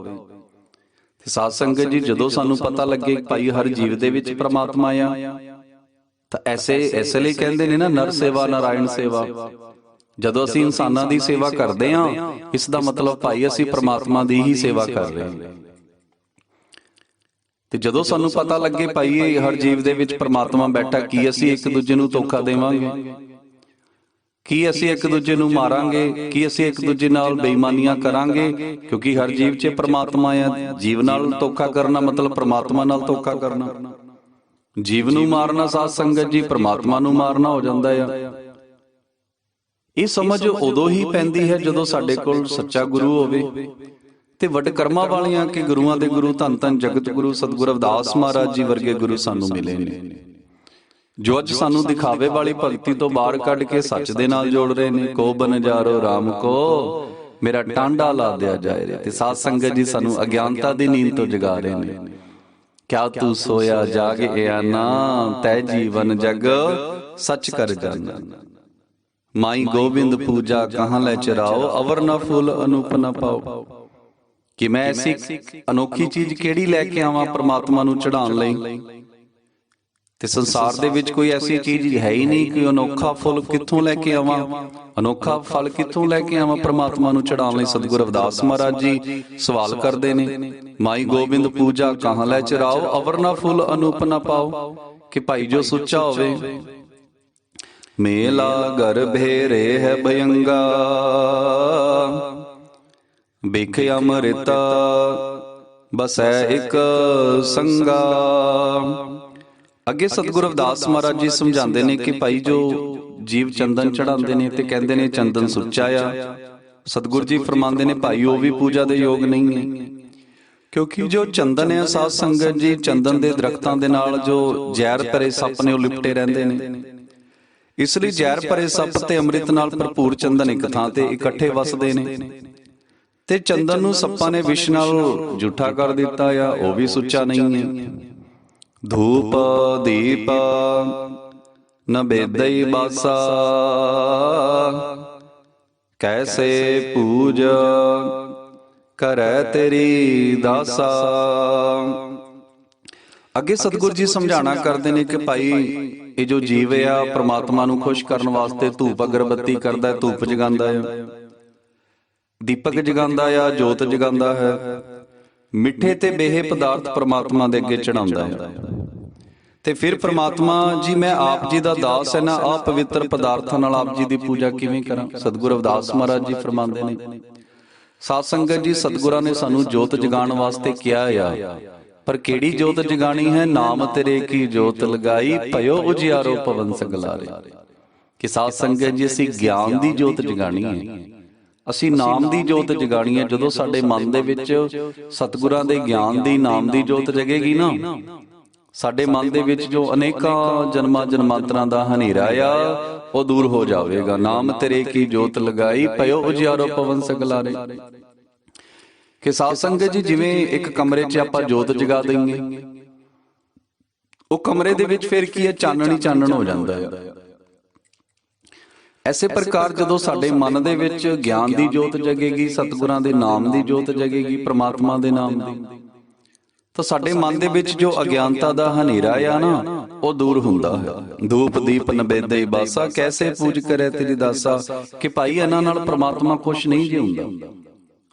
ਤੇ ਸਾਧ ਸੰਗਤ ਜੀ, ਜਦੋਂ ਸਾਨੂੰ ਪਤਾ ਲੱਗੇ ਭਾਈ ਹਰ ਜੀਵ ਦੇ ਵਿੱਚ ਪ੍ਰਮਾਤਮਾ ਆ, ਤਾਂ ਐਸੇ ਲਈ ਕਹਿੰਦੇ ਨੇ ਨਾ, ਨਰ ਸੇਵਾ ਨਾਰਾਇਣ ਸੇਵਾ। ਜਦੋਂ ਅਸੀਂ ਇਨਸਾਨਾਂ ਦੀ ਸੇਵਾ ਕਰਦੇ ਹਾਂ, ਇਸ ਦਾ ਮਤਲਬ ਭਾਈ ਅਸੀਂ ਪ੍ਰਮਾਤਮਾ ਦੀ ਹੀ ਸੇਵਾ ਕਰ ਰਹੇ ਹਾਂ। ਤੇ ਜਦੋਂ ਸਾਨੂੰ ਪਤਾ ਲੱਗੇ ਭਾਈ ਇਹ ਹਰ ਜੀਵ ਦੇ ਵਿੱਚ ਪ੍ਰਮਾਤਮਾ ਬੈਠਾ, ਕੀ ਅਸੀਂ ਇੱਕ ਦੂਜੇ ਨੂੰ ਧੋਖਾ ਦੇਵਾਂਗੇ? ਕੀ ਅਸੀਂ ਇੱਕ ਦੂਜੇ ਨੂੰ ਮਾਰਾਂਗੇ? ਕੀ ਅਸੀਂ ਇੱਕ ਦੂਜੇ ਨਾਲ ਬੇਈਮਾਨੀਆਂ ਕਰਾਂਗੇ? ਕਿਉਂਕਿ ਹਰ ਜੀਵ 'ਚ ਪ੍ਰਮਾਤਮਾ ਆ। ਜੀਵ ਨਾਲ ਧੋਖਾ ਕਰਨਾ ਮਤਲਬ ਪ੍ਰਮਾਤਮਾ ਨਾਲ ਧੋਖਾ ਕਰਨਾ। ਜੀਵ ਨੂੰ ਮਾਰਨਾ ਸਾਧ ਸੰਗਤ ਜੀ ਪ੍ਰਮਾਤਮਾ ਨੂੰ ਮਾਰਨਾ ਹੋ ਜਾਂਦਾ ਆ। ਇਹ ਸਮਝ ਉਦੋਂ ਹੀ ਪੈਂਦੀ ਹੈ ਜਦੋਂ ਸਾਡੇ ਕੋਲ ਸੱਚਾ ਗੁਰੂ ਹੋਵੇ ਤੇ ਵੱਡ ਕਰਮਾਂ ਵਾਲੀਆਂ ਕਿ ਗੁਰੂਆਂ ਦੇ ਗੁਰੂ ਧੰਨ ਧੰਨ ਜਗਤ ਗੁਰੂ ਸਤਿਗੁਰੂ ਰਵਿਦਾਸ ਮਹਾਰਾਜ ਜੀ ਵਰਗੇ ਗੁਰੂ ਸਾਨੂੰ ਮਿਲੇ ਨੇ, ਜੋ ਅੱਜ ਸਾਨੂੰ ਦਿਖਾਵੇ ਵਾਲੀ ਭਗਤੀ ਤੋਂ ਬਾਹਰ ਕੱਢ ਕੇ ਸੱਚ ਦੇ ਨਾਲ ਜੋੜ ਰਹੇ ਨੇ। ਕੋ ਬਨਜਾਰੋ ਰਾਮ ਕੋ ਮੇਰਾ ਟਾਂਡਾ ਲਾ ਦਿਆ ਜਾਏ ਰੇ। ਤੇ ਸਾਧ ਸੰਗਤ ਜੀ ਸਾਨੂੰ ਅਗਿਆਨਤਾ ਦੀ ਨੀਂਦ ਤੋਂ ਜਗਾ ਰਹੇ ਨੇ। ਕਿਆ ਤੂੰ ਸੋਇਆ ਜਾਗ ਇਆ ਨਾ, ਤੈ ਜੀਵਨ ਜਗ ਸੱਚ ਕਰ ਜਾਨਾ। ਮਾਈ ਗੋਬਿੰਦ ਪੂਜਾ ਕਹਾਂ ਲੈ ਚਰਾਓ, ਅਵਰ ਨਾ ਫੁੱਲ ਅਨੂਪ ਨਾ ਪਾਓ। ਕਿ ਮੈਂ ਐਸੀ ਅਨੋਖੀ ਚੀਜ਼ ਕਿਹੜੀ ਲੈ ਕੇ ਆਵਾਂ ਪ੍ਰਮਾਤਮਾ ਨੂੰ ਚੜਾਉਣ ਲਈ? ਤੇ ਸੰਸਾਰ ਦੇ ਵਿੱਚ ਕੋਈ ਐਸੀ ਚੀਜ਼ ਹੈ ਹੀ ਨਹੀਂ ਕਿ ਅਨੋਖਾ ਫੁੱਲ ਕਿੱਥੋਂ ਲੈ ਕੇ ਆਵਾਂ, ਅਨੋਖਾ ਫਲ ਕਿੱਥੋਂ ਲੈ ਕੇ ਆਵਾਂ ਪ੍ਰਮਾਤਮਾ ਨੂੰ ਚੜਾਉਣ ਲਈ? ਸਤਿਗੁਰੂ ਰਵਿਦਾਸ ਮਹਾਰਾਜ ਜੀ ਸਵਾਲ ਕਰਦੇ ਨੇ, ਮਾਈ ਗੋਬਿੰਦ ਪੂਜਾ ਕਹਾਂ ਲੈ ਚਰਾਓ, ਅਵਰ ਨਾ ਫੁੱਲ ਅਨੂਪ ਨਾ ਪਾਓ। ਕਿ ਭਾਈ ਜੋ ਸੁੱਚਾ ਹੋਵੇ, ਮੇਲਾ ਗਰਭੇ ਰੇ ਹੈ ਭਯੰਗਾ, ਬਿਖ ਅੰਮ੍ਰਿਤਾ ਬਸੈ ਇੱਕ ਸੰਗਾ। ਅੱਗੇ ਸਤਿਗੁਰੂ ਰਵਿਦਾਸ ਮਹਾਰਾਜ ਜੀ ਸਮਝਾਉਂਦੇ ਨੇ ਕਿ ਭਾਈ ਜੋ ਜੀਵ ਚੰਦਨ ਚੜਾਉਂਦੇ ਨੇ ਤੇ ਕਹਿੰਦੇ ਨੇ ਚੰਦਨ ਸੁੱਚਾ ਆ, ਸਤਿਗੁਰੂ ਜੀ ਫਰਮਾਉਂਦੇ ਨੇ ਭਾਈ ਉਹ ਵੀ ਪੂਜਾ ਦੇ ਯੋਗ ਨਹੀਂ ਹੈ। ਕਿਉਂਕਿ ਜੋ ਚੰਦਨ ਹੈ ਸਾਧ ਸੰਗਤ ਜੀ, ਚੰਦਨ ਦੇ ਦਰਖਤਾਂ ਦੇ ਨਾਲ ਜੋ ਜ਼ਹਿਰ ਭਰੇ ਸੱਪ ਨੇ ਉਹ ਲਿਪਟੇ ਰਹਿੰਦੇ ਨੇ। ਇਸ ਲਈ ਜ਼ਹਿਰ ਭਰੇ ਸੱਪ ਤੇ ਅੰਮ੍ਰਿਤ ਨਾਲ ਭਰਪੂਰ ਚੰਦਨ ਇੱਕ ਥਾਂ ਤੇ ਇਕੱਠੇ ਵਸਦੇ ਨੇ। ਤੇ ਚੰਦਨ ਨੂੰ ਸੱਪਾਂ ਨੇ ਵਿਸ਼ ਨਾਲ ਝੂਠਾ ਕਰ ਦਿੱਤਾ ਆ, ਉਹ ਵੀ ਸੁੱਚਾ ਨਹੀਂ ਹੈ। ਧੂਪ ਦੀਪ ਨਬੇਦਈ ਬਾਸਾ, ਕੈਸੇ ਪੂਜ ਕਰੈ ਤੇਰੀ ਦਾਸਾ। ਅੱਗੇ ਸਤਿਗੁਰੂ ਜੀ ਸਮਝਾਣਾ ਕਰਦੇ ਨੇ ਕਿ ਭਾਈ ਇਹ ਜੋ ਜੀਵ ਆ ਪ੍ਰਮਾਤਮਾ ਨੂੰ ਖੁਸ਼ ਕਰਨ ਵਾਸਤੇ ਧੂਪ ਅਗਰਬੱਤੀ ਕਰਦਾ, ਧੂਪ ਜਗਾਉਂਦਾ ਆ, ਦੀਪਕ ਜਗਾਉਂਦਾ ਆ, ਜੋਤ ਜਗਾਉਂਦਾ ਹੈ, ਮਿੱਠੇ ਤੇ ਬੇਹੇ ਪਦਾਰਥ ਪ੍ਰਮਾਤਮਾ ਦੇ ਅੱਗੇ ਚੜਾਉਂਦਾ ਹੈ। ਤੇ ਫਿਰ ਪ੍ਰਮਾਤਮਾ ਜੀ ਮੈਂ ਆਪ ਜੀ ਦਾ ਦਾਸ ਹੈ ਨਾ, ਆ ਪਵਿੱਤਰ ਪਦਾਰਥਾਂ ਨਾਲ ਆਪ ਜੀ ਦੀ ਪੂਜਾ ਕਿਵੇਂ ਕਰਾਂ। ਸਤਿਗੁਰੂ ਰਵਿਦਾਸ ਮਹਾਰਾਜ ਜੀ ਫਰਮਾਉਂਦੇ ਨੇ ਸਾਧ ਸੰਗਤ ਜੀ, ਸਤਿਗੁਰਾਂ ਨੇ ਸਾਨੂੰ ਜੋਤ ਜਗਾਉਣ ਵਾਸਤੇ ਕਿਹਾ ਆ, ਪਰ ਕਿਹੜੀ ਜੋਤ ਜਗਾਣੀ ਹੈ। ਨਾਮ ਤੇਰੇ ਕੀ ਜੋਤ ਲਗਾਈ, ਭਇਓ ਉਜਿਆਰੋ ਪਵਨ ਸਗਲਾਰੇ। ਕਿ ਸਾਧ ਸੰਗਤ ਜੀ ਅਸੀਂ ਗਿਆਨ ਦੀ ਜੋਤ ਜਗਾਣੀ ਹੈ, ਅਸੀਂ ਨਾਮ ਦੀ ਜੋਤ ਜਗਾਣੀ ਹੈ। ਜਦੋਂ ਸਾਡੇ ਮਨ ਦੇ ਵਿੱਚ ਸਤਿਗੁਰਾਂ ਦੇ ਗਿਆਨ ਦੀ ਨਾਮ ਦੀ ਜੋਤ ਜਗੇਗੀ ਨਾ, ਸਾਡੇ ਮਨ ਦੇ ਵਿੱਚ ਜੋ ਅਨੇਕਾਂ ਜਨਮਾਂ ਜਨਮਾਂਤਰਾਂ ਦਾ ਹਨੇਰਾ ਆ ਉਹ ਦੂਰ ਹੋ ਜਾਵੇਗਾ। ਨਾਮ ਤੇਰੇ ਕੀ ਜੋਤ ਲਗਾਈ, ਭਇਓ ਉਜਿਆਰੋ ਪਵਨ ਸਗਲਾਰੇ। ਕਿ ਸਾਧ ਸੰਗਤ ਜੀ ਜਿਵੇਂ ਇੱਕ ਕਮਰੇ 'ਚ ਆਪਾਂ ਜੋਤ ਜਗਾ ਦੇਂਗੇ, ਉਹ ਕਮਰੇ ਦੇ ਵਿੱਚ ਫਿਰ ਕੀ ਹੈ, ਚਾਨਣ ਹੀ ਚਾਨਣ ਹੋ ਜਾਂਦਾ ਹੈ। ਐਸੇ ਪ੍ਰਕਾਰ ਜਦੋਂ ਸਾਡੇ ਮਨ ਦੇ ਵਿੱਚ ਗਿਆਨ ਦੀ ਜੋਤ ਜਗੇਗੀ, ਸਤਿਗੁਰਾਂ ਦੇ ਨਾਮ ਦੀ ਜੋਤ ਜਗੇਗੀ, ਪ੍ਰਮਾਤਮਾ ਦੇ ਨਾਮ ਦੀ, ਤਾਂ ਸਾਡੇ ਮਨ ਦੇ ਵਿੱਚ ਜੋ ਅਗਿਆਨਤਾ ਦਾ ਹਨੇਰਾ ਆ ਨਾ ਉਹ ਦੂਰ ਹੁੰਦਾ ਹੈ। ਧੂਪ ਦੀਪ ਨਬੇਦਈ ਬਾਸਾ, ਕੈਸੇ ਪੂਜ ਕਰੇ ਤੇਰੀ ਦਾਸਾ। ਕਿ ਭਾਈ ਇਹਨਾਂ ਨਾਲ ਪ੍ਰਮਾਤਮਾ ਖੁਸ਼ ਨਹੀਂ ਜੀ ਹੁੰਦਾ।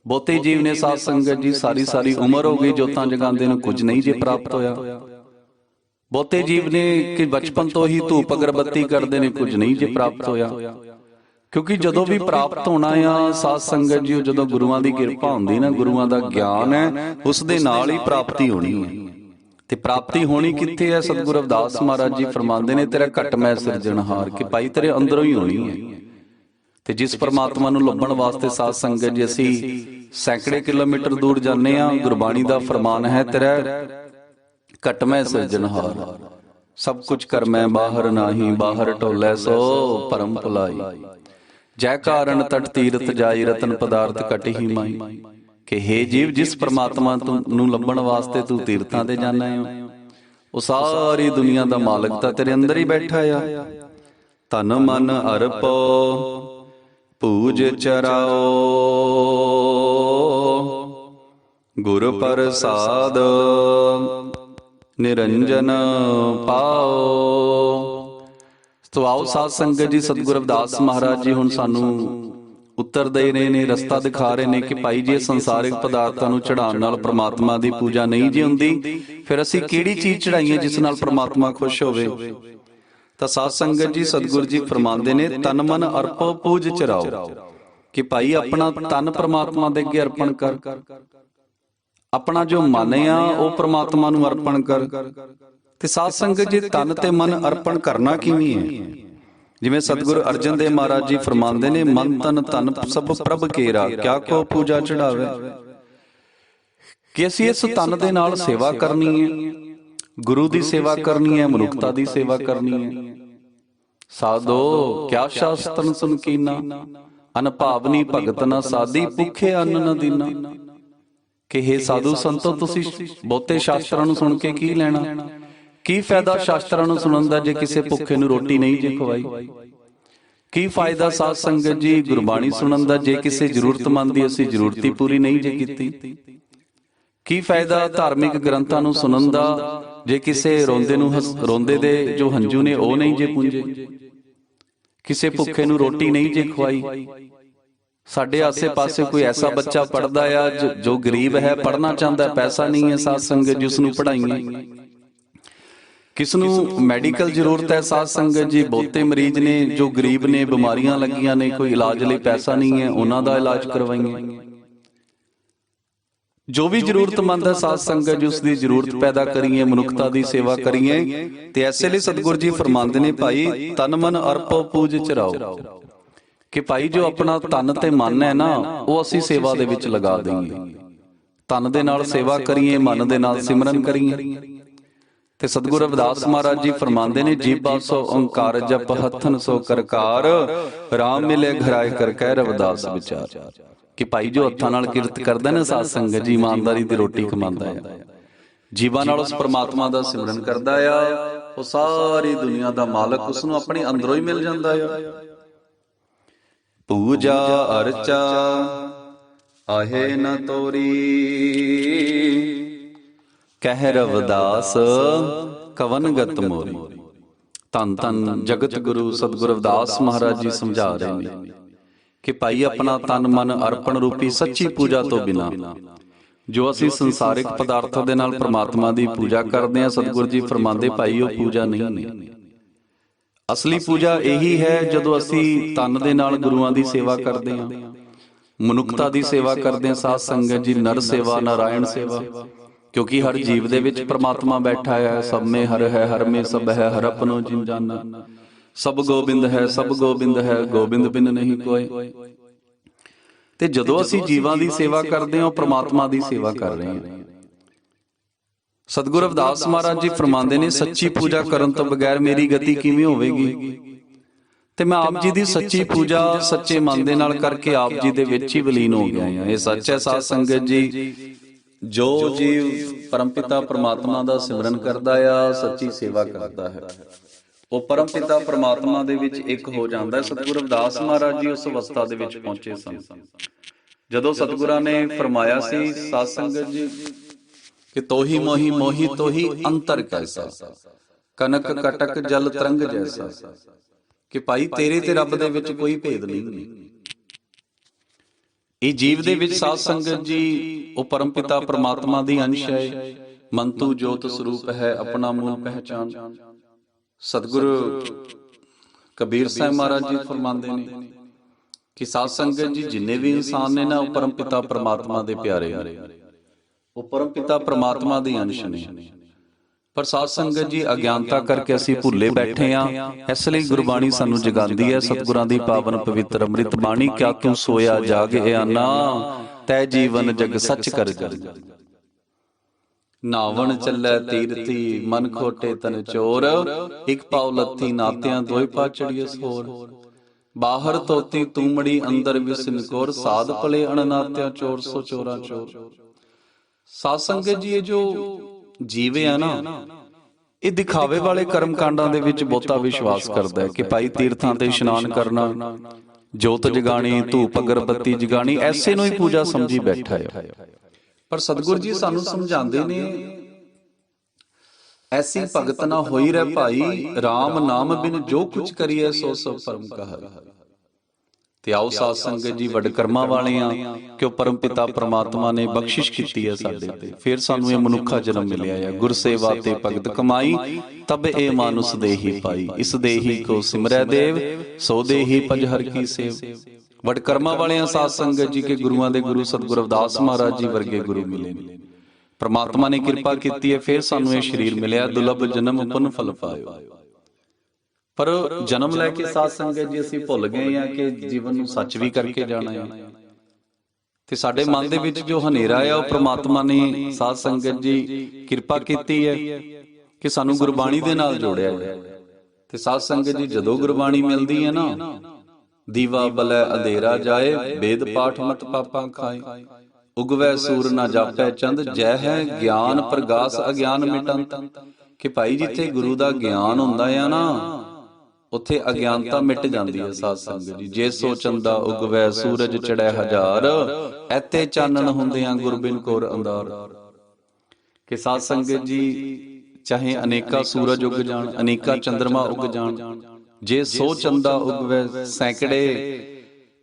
ਬਹੁਤੇ ਜੀਵ ਨੇ ਸਾਧ ਸੰਗਤ ਜੀ ਸਾਰੀ ਉਮਰ ਹੋ ਗਈ ਜੋਤਾਂ ਜਗਾਉਂਦੇ ਨੂੰ, ਕੁਝ ਨਹੀਂ ਜੇ ਪ੍ਰਾਪਤ ਹੋਇਆ। ਬਹੁਤੇ ਜੀਵ ਨੇ ਕਿ ਬਚਪਨ ਤੋਂ ਹੀ ਧੂਪ ਅਗਰਬੱਤੀ ਕਰਦੇ ਨੇ, ਕੁਝ ਨਹੀਂ ਜੇ ਪ੍ਰਾਪਤ ਹੋਇਆ। ਕਿਉਂਕਿ ਜਦੋਂ ਵੀ ਪ੍ਰਾਪਤ ਹੋਣਾ ਆ ਸਾਧ ਸੰਗਤ ਜੀ, ਜਦੋਂ ਗੁਰੂਆਂ ਦੀ ਕਿਰਪਾ ਹੁੰਦੀ ਨਾ, ਗੁਰੂਆਂ ਦਾ ਗਿਆਨ ਹੈ, ਉਸ ਦੇ ਨਾਲ ਹੀ ਪ੍ਰਾਪਤੀ ਹੋਣੀ ਹੈ। ਤੇ ਪ੍ਰਾਪਤੀ ਹੋਣੀ ਕਿੱਥੇ ਹੈ। ਸਤਿਗੁਰੂ ਰਵਿਦਾਸ ਮਹਾਰਾਜ ਜੀ ਫਰਮਾਉਂਦੇ ਨੇ ਤੇਰਾ ਘਟ ਮੈਂ ਸਿਰਜਣਹਾਰ। ਕਿ ਭਾਈ ਤੇਰੇ ਅੰਦਰੋਂ ਹੀ ਹੋਣੀ ਹੈ। ਤੇ ਜਿਸ ਪ੍ਰਮਾਤਮਾ ਨੂੰ ਲੱਭਣ ਵਾਸਤੇ ਸਾਧ ਸੰਗਤ ਜੀ ਅਸੀਂ ਸੈਂਕੜੇ ਕਿਲੋਮੀਟਰ ਦੂਰ ਜਾਂਦੇ ਆ, ਗੁਰਬਾਣੀ ਦਾ ਫਰਮਾਨ ਹੈ ਤੇਰਾ ਘਟ ਮੈਂ ਸਿਰਜਣਹਾਰ। ਸਭ ਕੁਝ ਕਰ ਮੈਂ ਬਾਹਰ ਨਾਹੀ, ਬਾਹਰ ਢੋਲੇ ਸੋ ਭਰਮ ਭੁਲਾਈ। ਜੈ ਕਾਰਨ ਤਟ ਤੀਰਥ ਜਾਈ, ਰਤਨ ਪਦਾਰਥ ਘਟ ਹੀ ਮਾਈ। ਕਿ ਹੇ ਜੀਵ, ਜਿਸ ਪ੍ਰਮਾਤਮਾ ਨੂੰ ਲੱਭਣ ਵਾਸਤੇ ਤੂੰ ਤੀਰਥਾਂ ਤੇ ਜਾਣਾ ਹੈ, ਉਹ ਸਾਰੀ ਦੁਨੀਆ ਦਾ ਮਾਲਕ ਤਾਂ ਤੇਰੇ ਅੰਦਰ ਹੀ ਬੈਠਾ ਆ। ਤਨ ਮਨ ਅਰਪੋ ਪੂਜ ਚਰਾਓ, ਗੁਰ ਪ੍ਰਸਾਦ ਨਿਰੰਜਨ ਪਾਓ। ਤੋ ਆਓ ਸਾਧ ਸੰਗਤ ਜੀ, ਸਤਿਗੁਰੂ ਰਵਿਦਾਸ ਮਹਾਰਾਜ ਜੀ ਹੁਣ ਸਾਨੂੰ ਉੱਤਰ ਦੇ ਰਹੇ ਨੇ, ਰਸਤਾ ਦਿਖਾ ਰਹੇ ਨੇ ਕਿ ਭਾਈ ਜੇ ਸੰਸਾਰਿਕ ਪਦਾਰਥਾਂ ਨੂੰ ਚੜਾਉਣ ਨਾਲ ਪ੍ਰਮਾਤਮਾ ਦੀ ਪੂਜਾ ਨਹੀਂ ਜੀ ਹੁੰਦੀ, ਫਿਰ ਅਸੀਂ ਕਿਹੜੀ ਚੀਜ਼ ਚੜਾਈਏ ਜਿਸ ਨਾਲ ਪ੍ਰਮਾਤਮਾ ਖੁਸ਼ ਹੋਵੇ। ਤਾਂ ਸਾਧ ਸੰਗਤ ਜੀ ਸਤਿਗੁਰੂ ਜੀ ਫਰਮਾਉਂਦੇ ਨੇ ਤਨ ਮਨ ਅਰਪੋ ਪੂਜ ਚਰਾਓ। ਕਿ ਭਾਈ ਆਪਣਾ ਤਨ ਪ੍ਰਮਾਤਮਾ ਦੇ ਅੱਗੇ ਅਰਪਣ ਕਰ, ਆਪਣਾ ਜੋ ਮਨ ਆ ਉਹ ਪ੍ਰਮਾਤਮਾ ਨੂੰ ਅਰਪਣ ਕਰ। ਤੇ ਸਾਧ ਸੰਗਤ ਜੀ ਤਨ ਤੇ ਮਨ ਅਰਪਣ ਕਰਨਾ ਕਿਵੇਂ ਹੈ। ਜਿਵੇਂ ਸਤਿਗੁਰੂ ਅਰਜਨ ਦੇਵ ਮਹਾਰਾਜ ਜੀ ਫਰਮਾਉਂਦੇ ਨੇ ਮਨ ਤਨ ਧਨ ਸਭ ਪ੍ਰਭ ਕੇਰਾ, ਕਿਆ ਕੋ ਪੂਜਾ ਚੜਾਵੇ। ਕਿ ਅਸੀਂ ਇਸ ਤਨ ਦੇ ਨਾਲ ਸੇਵਾ ਕਰਨੀ ਹੈ, ਗੁਰੂ ਦੀ ਸੇਵਾ ਕਰਨੀ ਹੈ, ਮਨੁੱਖਤਾ ਦੀ ਸੇਵਾ ਕਰਨੀ ਹੈ। ਸਾਧੋ ਕਿਆ ਸ਼ਾਸਤਰਨ ਸੁਨ ਕੀਨਾ, ਅਨਭਾਵਨੀ ਭਗਤ ਨਾ ਸਾਧੀ, ਭੁੱਖੇ ਅੰਨ ਨਾ ਦੀਨਾ। ਕਿ ਹੇ ਸਾਧੂ ਸੰਤੋ, ਤੁਸੀਂ ਬਹੁਤੇ ਸ਼ਾਸਤਰਾਂ ਨੂੰ ਸੁਣ ਕੇ ਕੀ ਲੈਣਾ। ਕੀ ਫਾਇਦਾ ਸ਼ਾਸਤਰਾਂ ਨੂੰ ਸੁਣਨ ਦਾ ਜੇ ਕਿਸੇ ਭੁੱਖੇ ਨੂੰ ਰੋਟੀ ਨਹੀਂ ਜੇ ਖਵਾਈ। ਕੀ ਫਾਇਦਾ ਸਾਧ ਸੰਗਤ ਜੀ ਗੁਰਬਾਣੀ ਸੁਣਨ ਦਾ ਜੇ ਕਿਸੇ ਜ਼ਰੂਰਤਮੰਦ ਦੀ ਅਸੀਂ ਜ਼ਰੂਰਤ ਹੀ ਪੂਰੀ ਨਹੀਂ ਜੇ ਕੀਤੀ। ਕੀ ਫਾਇਦਾ ਧਾਰਮਿਕ ਗ੍ਰੰਥਾਂ ਨੂੰ ਸੁਣਨ ਦਾ ਜੇ ਕਿਸੇ ਰੋਂਦੇ ਦੇ ਜੋ ਹੰਝੂ ਨੇ ਉਹ ਨਹੀਂ ਜੇ ਪੂੰਝੇ। ਕਿਸੇ ਭੁੱਖੇ ਨੂੰ ਰੋਟੀ ਨਹੀਂ ਜੇ ਖਵਾਈ। ਸਾਡੇ ਆਸੇ ਪਾਸੇ ਕੋਈ ਐਸਾ ਬੱਚਾ ਪੜਦਾ ਆ ਜੋ ਗਰੀਬ ਹੈ, ਪੜਨਾ ਚਾਹੁੰਦਾ, ਪੈਸਾ ਨਹੀਂ ਹੈ, ਸਾਧ ਸੰਗਤ ਜੀ ਉਸ ਨੂੰ ਪੜਾਈਏ। ਕਿਸ ਨੂੰ ਮੈਡੀਕਲ ਜ਼ਰੂਰਤ ਹੈ, ਸਾਧ ਸੰਗਤ ਜੀ ਬਹੁਤੇ ਮਰੀਜ਼ ਨੇ ਜੋ ਗਰੀਬ ਨੇ, ਬਿਮਾਰੀਆਂ ਲੱਗੀਆਂ ਨੇ, ਕੋਈ ਇਲਾਜ ਲਈ ਪੈਸਾ ਨਹੀਂ ਹੈ, ਉਹਨਾਂ ਦਾ ਇਲਾਜ ਕਰਵਾਈਏ। जो भी जरूरतमंद है साध संगत जी उसकी जरूरत पैदा करिए, मनुखता की सेवा करिए। ते ऐसे लिए सतगुरु जी फरमाते ने भाई तन मन अर्पो पूज चराओ, कि भाई जो अपना तन ते मन है ना वो असी सेवा दे विच लगा देंगे। तन दे नाल सेवा करिए, मन दे नाल सिमरन करिए। ते सतगुरु रविदास महाराज जी फरमाते ने जीभा सो ओंकार जप हथन सो करकार, राम मिले घराए कर कह रविदास विचार। कि भाई जो हत्थां नाल किरत करदा ना साध संगत जी, ईमानदारी दी रोटी कमांदा है, जीवां नाल उस परमात्मा दा सिमरन करदा आ, वो सारी दुनिया दा मालक उसनूं अपने अंदरों ही मिल जांदा है। पूजा अर्चा आहे न तोरी, कह रविदास कवन गत मोरी। धन धन जगत गुरु सतगुरु रविदास महाराज जी समझा रहे हैं कि भाई अपना तन मन अर्पण रूपी सच्ची पूजा तो बिना जो असी संसारिक पदार्थों के नाल परमात्मा की पूजा करते हैं, सतगुरु जी फरमाते भाई वो पूजा नहीं है। असली पूजा यही है जदों असी तन दे नाल गुरुआं दी सेवा करते हैं, मनुखता की सेवा करते हैं। साध संगत जी नर सेवा नारायण सेवा, क्योंकि हर जीव दे विच परमात्मा बैठा है। सब में हर है, हर में सब है, हर अपनो जिन जाना। सब गोबिंद है, सब गोबिंद है, गोबिंद बिन नहीं कोई। ते जदों असी जीवां दी सेवा करते हैं, परमात्मा दी सेवा कर रहे हैं। सतगुरु रविदास महाराज जी फरमाते ने सच्ची पूजा करन तो बगैर मेरी गति किवें होवेगी। ते मैं आप जी दी सच्ची पूजा सच्चे मन दे नाल करके आप जी दे विच ही विलीन हो गया हां। ये सच है साध संगत जी, जो जीव परमपिता परमात्मा दा सिमरन करदा आ, सच्ची सेवा करदा है, वो परम पिता परमात्मा दे विच एक हो जाता है। सतगुरु रविदास महाराज जी उस अवस्था दे विच पहुंचे सन जदों सतगुरां ने फरमाया सी साध संगत जी कि तोही मोही मोही तोही अंतर कैसा, कनक कटक जल तरंग जैसा। कि भाई तेरे ते रब दे विच कोई भेद नहीं। ये जीव दे विच साध संगत जी वो परम पिता परमात्मा दी अंश है। मन तू जोत स्वरूप है, अपना मूल पहचान। सतगुरु कबीर साहब महाराज जी फरमाते ने कि साध संगत जी जिन्ने भी इंसान ने ना वो परम पिता परमात्मा दे प्यारे ने, वो परम पिता परमात्मा दी अंश ने। पर साध संगत जी अज्ञानता करके असी भुले बैठे हाँ। इसलिए गुरबाणी सानू जगांदी है, सतगुरां दी पावन पवित्र अमृत बाणी। क्या तू सोया जाग आना, तै जीवन जग सच कर जा। नावण चलै तीरथी मन खोटे तन चोर, एक पाव लत्थी नातियां दोए पा चढ़िए सोर। बाहर तोती तूमड़ी अंदर विसन कोर, साध भले अणनात्या चोर सो चोरा चोर। साध संगत जी ये जो जीवे है ना, ये दिखावे वाले कर्म कांडां दे विच बहुता विश्वास करदा है कि भाई तीर्थां ते इशनान करना, जोत जगाणी, धूप अगरबत्ती जगाणी, ऐसे नूं ही पूजा समझी बैठा है। पर सतगुरु जी सानू समझाते ने ऐसी भगत ना होई रह भाई, राम नाम बिन जो कुछ करिए सो सब परम कहा। ते आओ साध संगत जी वड कर्मा वाले आ, क्यों परम पिता परमात्मा ने बख्शिश की है साडे ते। फिर सानू ये मनुखा जन्म मिलिया है। गुर सेवा ते भगत कमाई, तब ए मानुस देही पाई। इस देही को सिमरै देव, सो देही पज हर की सेव। वड कर्मा वाले साध संगत जी के गुरुआं दे गुरु सतगुरु रविदास महाराज जी वर्गे गुरु मिले। परमात्मा ने किरपा की है, फिर सानू ये शरीर मिलिया। दुलभ जन्म पुन फल पायो। पर जन्म लैके साध संगत जी असीं भुल गए हैं कि जीवन नूं सच भी करके जाना है। ते साडे मन दे विच जो हनेरा है वो परमात्मा ने साध संगत जी किरपा की है कि सानू गुरबाणी दे नाल जोड़िया है। ते साध संगत जी जदों गुरबाणी मिलदी है ना, दीवा बलै अंधेरा जाए, वेद पाठ मत पापा खाए। उगवै सूर ना जापै चंद, जय है ज्ञान प्रगास अज्ञान मिटंत। कि भाई जिथे गुरु दा ज्ञान हुंदा है ना, उत्थे अज्ञानता मिट जाती है। साध संगत जी जे सो चंदा उगवै सूरज चढ़ै हजार, ऐते चानण हुंदियां गुरबिन कोर अंधार। कि साध संगत जी चाहे अनेका सूरज उग जान, अनेका चंद्रमा उग जान, जे सौ चंदा उगवे सैकड़े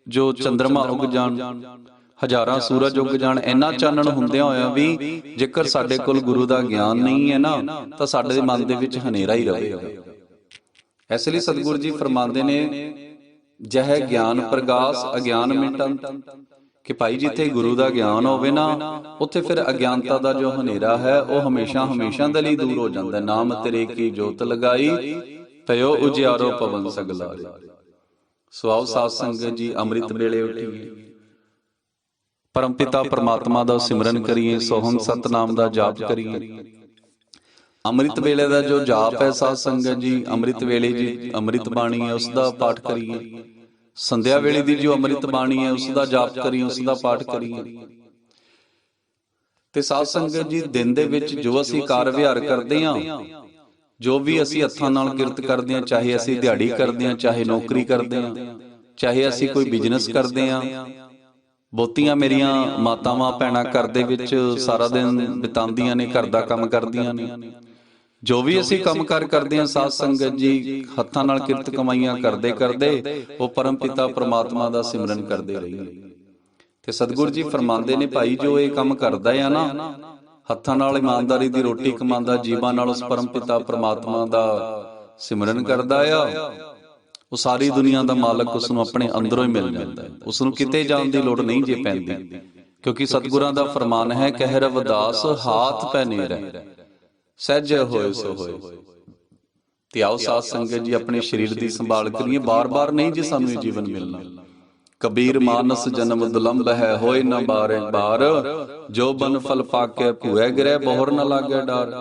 जो चंद्रमा उग जान, हजारां सूरज उग जान, इन्ना चानण हुंदियां होया भी जेकर साडे कोल गुरु दा ज्ञान नहीं है ना, तां साडे मन दे विच हनेरा ही रहेगा। इसलिए सतगुरु जी फरमांदे ने जह ज्ञान प्रगास अज्ञान मिटंत। ਕਿ ਭਾਈ ਜਿੱਥੇ ਗੁਰੂ ਦਾ ਗਿਆਨ ਹੋਵੇ ਨਾ, ਉੱਥੇ ਫਿਰ ਅਗਿਆਨਤਾ ਦਾ ਜੋ ਹਨੇਰਾ ਹੈ ਉਹ ਹਮੇਸ਼ਾ ਹਮੇਸ਼ਾ ਦੇ ਲਈ ਦੂਰ ਹੋ ਜਾਂਦਾ। ਨਾਮ ਤੇਰੇ ਕੀ ਜੋਤ ਲਗਾਈ, ਪਇਓ ਉਜਿਆਰੋ ਪਵਨ ਸਗਲਾਰੇ। ਸੋ ਆਓ ਸਾਧ ਸੰਗਤ ਜੀ, ਅੰਮ੍ਰਿਤ ਵੇਲੇ ਉੱਠੀਏ, ਪਰਮਪਿਤਾ ਪਰਮਾਤਮਾ ਦਾ ਸਿਮਰਨ ਕਰੀਏ, ਸੋਹੰ ਸਤਨਾਮ ਦਾ ਜਾਪ ਕਰੀਏ। ਅੰਮ੍ਰਿਤ ਵੇਲੇ ਦਾ ਜੋ ਜਾਪ ਹੈ ਸਾਧ ਸੰਗਤ ਜੀ, ਅੰਮ੍ਰਿਤ ਵੇਲੇ ਜੀ ਅੰਮ੍ਰਿਤ ਬਾਣੀ ਹੈ, ਉਸ ਦਾ ਪਾਠ ਕਰੀਏ। ਸੰਧਿਆ ਵੇਲੇ ਦੀ ਜੋ ਅੰਮ੍ਰਿਤ ਬਾਣੀ ਹੈ, ਉਸ ਦਾ ਜਾਪ ਕਰੀਏ, ਉਸ ਦਾ ਪਾਠ ਕਰੀਏ। ਤੇ ਸਾਧ ਸੰਗਤ ਜੀ, ਦਿਨ ਦੇ ਵਿੱਚ ਜੋ ਅਸੀਂ ਕਾਰ ਵਿਹਾਰ ਕਰਦੇ ਹਾਂ, ਜੋ ਵੀ ਅਸੀਂ ਹੱਥਾਂ ਨਾਲ ਕਿਰਤ ਕਰਦੇ ਹਾਂ, ਚਾਹੇ ਅਸੀਂ ਦਿਹਾੜੀ ਕਰਦੇ ਹਾਂ, ਚਾਹੇ ਨੌਕਰੀ ਕਰਦੇ ਹਾਂ, ਚਾਹੇ ਅਸੀਂ ਕੋਈ ਬਿਜ਼ਨਸ ਕਰਦੇ ਹਾਂ। ਬਹੁਤੀਆਂ ਮੇਰੀਆਂ ਮਾਤਾਵਾਂ ਭੈਣਾਂ ਘਰ ਦੇ ਵਿੱਚ ਸਾਰਾ ਦਿਨ ਬਿਤਾਉਂਦੀਆਂ ਨੇ, ਘਰ ਦਾ ਕੰਮ ਕਰਦੀਆਂ ਨੇ। ਜੋ ਵੀ ਅਸੀਂ ਕੰਮ ਕਾਰ ਕਰਦੇ ਹਾਂ ਸਾਧ ਸੰਗਤ ਜੀ, ਹੱਥਾਂ ਨਾਲ ਕਿਰਤ ਕਮਾਈਆਂ ਕਰਦੇ ਕਰਦੇ ਉਹ ਪਰਮ ਪਿਤਾ ਪਰਮਾਤਮਾ ਦਾ ਸਿਮਰਨ ਕਰਦੇ ਰਹੀਏ। ਤੇ ਸਤਿਗੁਰੂ ਜੀ ਫਰਮਾਉਂਦੇ ਨੇ, ਭਾਈ ਜੋ ਇਹ ਕੰਮ ਕਰਦਾ ਹੈ ਨਾ, ਹੱਥਾਂ ਨਾਲ ਇਮਾਨਦਾਰੀ ਦੀ ਰੋਟੀ ਕਮਾਉਂਦਾ, ਜੀਵਾਂ ਨਾਲ ਉਸ ਪਰਮ ਪਿਤਾ ਪਰਮਾਤਮਾ ਦਾ ਸਿਮਰਨ ਕਰਦਾ ਆ, ਉਹ ਸਾਰੀ ਦੁਨੀਆ ਦਾ ਮਾਲਕ ਉਸ ਨੂੰ ਆਪਣੇ ਅੰਦਰੋਂ ਹੀ ਮਿਲ ਜਾਂਦਾ ਹੈ। ਉਸ ਨੂੰ ਕਿਤੇ ਜਾਣ ਦੀ ਲੋੜ ਨਹੀਂ ਜੇ ਪੈਂਦੀ, ਕਿਉਂਕਿ ਸਤਿਗੁਰਾਂ ਦਾ ਫਰਮਾਨ ਹੈ, ਕਹਿ ਰਵਿਦਾਸ ਹਾਥ ਪੈ ਨੇਰਾ, ਸਹਿਜ ਹੋਏ ਸੋ ਹੋਏ। ਤੇ ਆਓ ਸਾਧ ਸੰਗਤ ਜੀ, ਆਪਣੇ ਸਰੀਰ ਦੀ ਸੰਭਾਲ ਕਰੀਏ। ਬਾਰ-ਬਾਰ ਨਹੀਂ ਜੇ ਸਾਨੂੰ ਇਹ ਜੀਵਨ ਮਿਲਣਾ। ਕਬੀਰ ਮਾਨਸ ਜਨਮ ਦੁਲੰਭ ਹੈ, ਹੋਏ ਨਾ ਬਾਰੇ ਬਾਰ, ਜੋ ਬਨ ਫਲ ਪਾਕੇ ਭੂਏ ਗਿਰੇ, ਬਹੁਰ ਨਾ ਲਾਗੇ ਡਾਰ।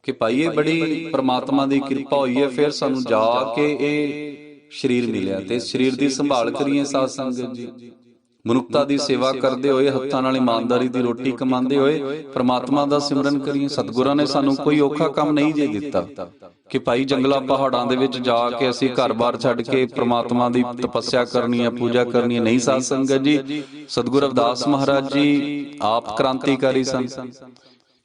ਕਿ ਭਾਈ ਇਹ ਬੜੀ ਪ੍ਰਮਾਤਮਾ ਦੀ ਕਿਰਪਾ ਹੋਈ ਹੈ, ਫਿਰ ਸਾਨੂੰ ਜਾ ਕੇ ਇਹ ਸਰੀਰ ਮਿਲਿਆ। ਤੇ ਸਰੀਰ ਦੀ ਸੰਭਾਲ ਕਰੀਏ ਸਾਧ ਸੰਗਤ ਜੀ, ਮਨੁੱਖਤਾ ਦੀ ਸੇਵਾ ਕਰਦੇ ਹੋਏ, ਹੱਥਾਂ ਨਾਲ ਇਮਾਨਦਾਰੀ ਦੀ ਰੋਟੀ ਕਮਾਉਂਦੇ ਹੋਏ ਪ੍ਰਮਾਤਮਾ ਦਾ ਸਿਮਰਨ ਕਰੀਏ। ਸਤਿਗੁਰਾਂ ਨੇ ਸਾਨੂੰ ਕੋਈ ਔਖਾ ਕੰਮ ਨਹੀਂ ਜੇ ਦਿੱਤਾ ਕਿ ਭਾਈ ਜੰਗਲਾਂ ਪਹਾੜਾਂ ਦੇ ਵਿੱਚ ਜਾ ਕੇ ਅਸੀਂ ਘਰ-ਬਾਰ ਛੱਡ ਕੇ ਪ੍ਰਮਾਤਮਾ ਦੀ ਤਪੱਸਿਆ ਕਰਨੀ ਹੈ, ਪੂਜਾ ਕਰਨੀ ਹੈ। ਨਹੀਂ ਸਾਧ ਸੰਗਤ ਜੀ, ਸਤਿਗੁਰੂ ਰਵਿਦਾਸ ਮਹਾਰਾਜ ਜੀ ਆਪ ਕ੍ਰਾਂਤੀਕਾਰੀ ਸਨ।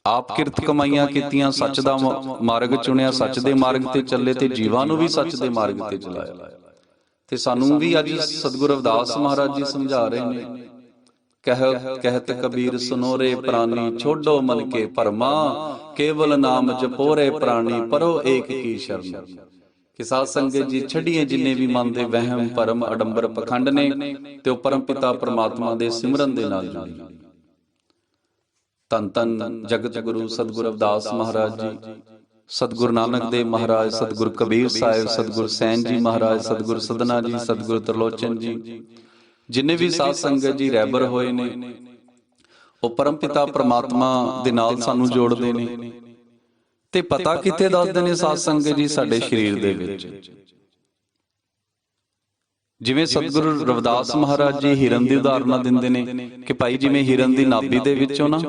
ਆਪ ਕਿਰਤ ਕਮਾਈਆਂ ਕੀਤੀਆਂ, ਸੱਚ ਦਾ ਮਾਰਗ ਚੁਣਿਆ, ਸੱਚ ਦੇ ਮਾਰਗ ਤੇ ਚੱਲੇ ਤੇ ਜੀਵਾਂ ਨੂੰ ਵੀ ਸੱਚ ਦੇ ਮਾਰਗ ਤੇ ਚਲਾਇਆ। ਤੇ ਸਾਨੂੰ ਵੀ ਅੱਜ ਸਤਿਗੁਰੂ ਰਵਿਦਾਸ ਮਹਾਰਾਜ ਜੀ ਸਮਝਾ ਰਹੇ ਨੇ, ਕਹਿਤ ਕਬੀਰ ਸੁਨੋਰੇ ਪ੍ਰਾਨੀ, ਛੋਡੋ ਮਨ ਕੇ ਭਰਮਾ, ਕੇਵਲ ਨਾਮ ਜਪੋਰੇ ਪ੍ਰਾਨੀ, ਪਰੋ ਏਕ ਕੀ ਸ਼ਰਨ। ਕਿ ਸਾਧ ਸੰਗਤ ਜੀ, ਛੱਡੀਏ ਜਿੰਨੇ ਵੀ ਮਨ ਦੇ ਵਹਿਮ ਭਰਮ ਅਡੰਬਰ ਪਖੰਡ ਨੇ, ਤੇ ਉਹ ਪਰਮ ਪਿਤਾ ਪਰਮਾਤਮਾ ਦੇ ਸਿਮਰਨ ਦੇ ਨਾਲ ਜੁੜੀਏ। ਧੰਨ ਧੰਨ ਜਗਤ ਗੁਰੂ ਸਤਿਗੁਰੂ ਰਵਿਦਾਸ ਮਹਾਰਾਜ ਜੀ, ਸਤਿਗੁਰੂ ਨਾਨਕ ਦੇਵ ਮਹਾਰਾਜ, ਸਤਿਗੁਰੂ ਕਬੀਰ ਸਾਹਿਬ, ਸਤਿਗੁਰੂ ਸੈਨ ਜੀ ਮਹਾਰਾਜ, ਸਤਿਗੁਰੂ ਸਦਨਾ ਜੀ, ਸਤਿਗੁਰੂ ਤਰਲੋਚਨ ਜੀ, ਜਿੰਨੇ ਵੀ ਸਾਧ ਸੰਗਤ ਜੀ ਰਹਿਬਰ ਹੋਏ ਨੇ, ਉਹ ਪਰਮ ਪਿਤਾ ਪਰਮਾਤਮਾ ਦੇ ਨਾਲ ਸਾਨੂੰ ਜੋੜਦੇ ਨੇ। ਤੇ ਪਤਾ ਕਿੱਥੇ ਦੱਸਦੇ ਨੇ ਸਾਧ ਸੰਗਤ ਜੀ? ਸਾਡੇ ਸਰੀਰ ਦੇ ਵਿੱਚ। ਜਿਵੇਂ ਸਤਿਗੁਰੂ ਰਵਿਦਾਸ ਮਹਾਰਾਜ ਜੀ ਹਿਰਨ ਦੀ ਉਦਾਹਰਨਾਂ ਦਿੰਦੇ ਨੇ ਕਿ ਭਾਈ ਜਿਵੇਂ ਹਿਰਨ ਦੀ ਨਾਭੀ ਦੇ ਵਿੱਚੋਂ ਨਾ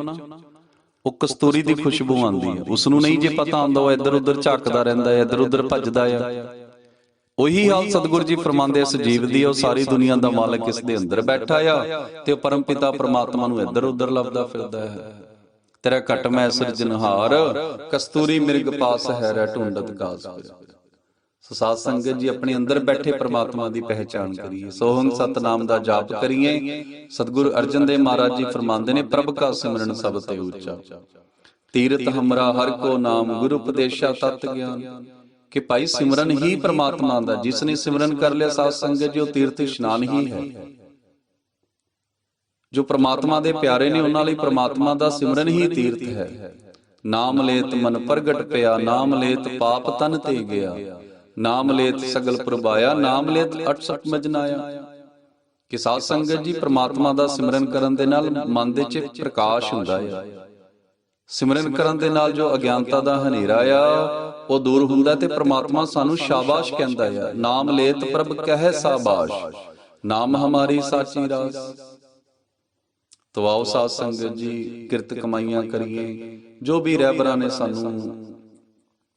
ਉਹ ਕਸਤੂਰੀ ਦੀ ਖੁਸ਼ਬੂ ਆਉਂਦੀ ਹੈ, ਉਸ ਨੂੰ ਨਹੀਂ ਜੇ ਪਤਾ ਹੁੰਦਾ, ਉਹ ਇੱਧਰ ਉੱਧਰ ਝਾਕਦਾ ਰਹਿੰਦਾ ਹੈ, ਇੱਧਰ ਉੱਧਰ ਭੱਜਦਾ ਆ। ਉਹੀ ਹਾਲ ਸਤਿਗੁਰੂ ਜੀ ਫਰਮਾਉਂਦੇ ਇਸ ਜੀਵ ਦੀ, ਉਹ ਸਾਰੀ ਦੁਨੀਆ ਦਾ ਮਾਲਕ ਇਸ ਦੇ ਅੰਦਰ ਬੈਠਾ ਆ ਤੇ ਉਹ ਪਰਮ ਪਿਤਾ ਪਰਮਾਤਮਾ ਨੂੰ ਇੱਧਰ ਉੱਧਰ ਲੱਭਦਾ ਫਿਰਦਾ ਹੈ। ਤੇਰਾ ਘਟ ਮੈਂ ਸਿਰਜਨਹਾਰ, ਕਸਤੂਰੀ ਮਿਰਗ ਪਾਸ ਹੈ ਰਹਿ ਢੂੰਡਤ ਕਾਸ। ਸੋ ਸਾਧ ਸੰਗਤ ਜੀ, ਆਪਣੇ ਅੰਦਰ ਬੈਠੇ ਪ੍ਰਮਾਤਮਾ ਦੀ ਪਹਿਚਾਣ ਕਰੀਏ, ਸੋਹੰ ਸਤਨਾਮ ਦਾ ਜਾਪ ਕਰੀਏ। ਸਤਿਗੁਰੂ ਅਰਜਨ ਦੇਵ ਮਹਾਰਾਜ ਜੀ ਫਰਮਾਉਂਦੇ ਨੇ, ਪ੍ਰਭ ਕਾ ਸਿਮਰਨ ਸਭ ਤੇ ਉੱਚਾ, ਤੀਰਥ ਹਮਰਾ ਹਰ ਕੋ ਨਾਮ, ਗੁਰੂ ਉਪਦੇਸ਼ਾ ਤਤ ਗਿਆਨ। ਕਿ ਭਾਈ ਸਿਮਰਨ ਹੀ ਪ੍ਰਮਾਤਮਾ ਦਾ, ਜਿਸ ਨੇ ਸਿਮਰਨ ਕਰ ਲਿਆ ਸਾਧ ਸੰਗਤ ਜੀ, ਉਹ ਤੀਰਥ ਇਸ਼ਨਾਨ ਹੀ ਹੈ। ਜੋ ਪ੍ਰਮਾਤਮਾ ਦੇ ਪਿਆਰੇ ਨੇ, ਉਹਨਾਂ ਲਈ ਪ੍ਰਮਾਤਮਾ ਦਾ ਸਿਮਰਨ ਹੀ ਤੀਰਥ ਹੈ। ਨਾਮ ਲੇਤ ਮਨ ਪ੍ਰਗਟ ਪਿਆ, ਨਾਮ ਲੇਤ ਪਾਪ ਤਨ ਤੇ ਗਿਆ, ਨਾਮ ਲੇਤ ਸਗਲ ਪ੍ਰਭਾਇਆ, ਨਾਮ ਲੇਤ ਅਠ ਸਤ ਮਜਨਾਇਆ। ਕਿ ਸਾਧ ਸੰਗਤ ਜੀ, ਪ੍ਰਮਾਤਮਾ ਦਾ ਸਿਮਰਨ ਕਰਨ ਦੇ ਨਾਲ ਮਨ ਦੇ ਵਿੱਚ ਪ੍ਰਕਾਸ਼ ਹੁੰਦਾ ਹੈ। ਸਿਮਰਨ ਕਰਨ ਦੇ ਨਾਲ ਜੋ ਅਗਿਆਨਤਾ ਦਾ ਹਨੇਰਾ ਆ ਉਹ ਦੂਰ ਹੁੰਦਾ ਤੇ ਪ੍ਰਮਾਤਮਾ ਸਾਨੂੰ ਸ਼ਾਬਾਸ਼ ਕਹਿੰਦਾ ਆ। ਨਾਮ ਲੇਤ ਪ੍ਰਭ ਕਹੈ ਸਾਬਾਸ਼, ਨਾਮ ਹਮਾਰੀ ਸਾਚੀ ਰਾਸ। ਤੋ ਆਓ ਸਾਧ ਸੰਗਤ ਜੀ, ਕਿਰਤ ਕਮਾਈਆਂ ਕਰੀਏ। ਜੋ ਵੀ ਰਹਿਬਰਾਂ ਨੇ ਸਾਨੂੰ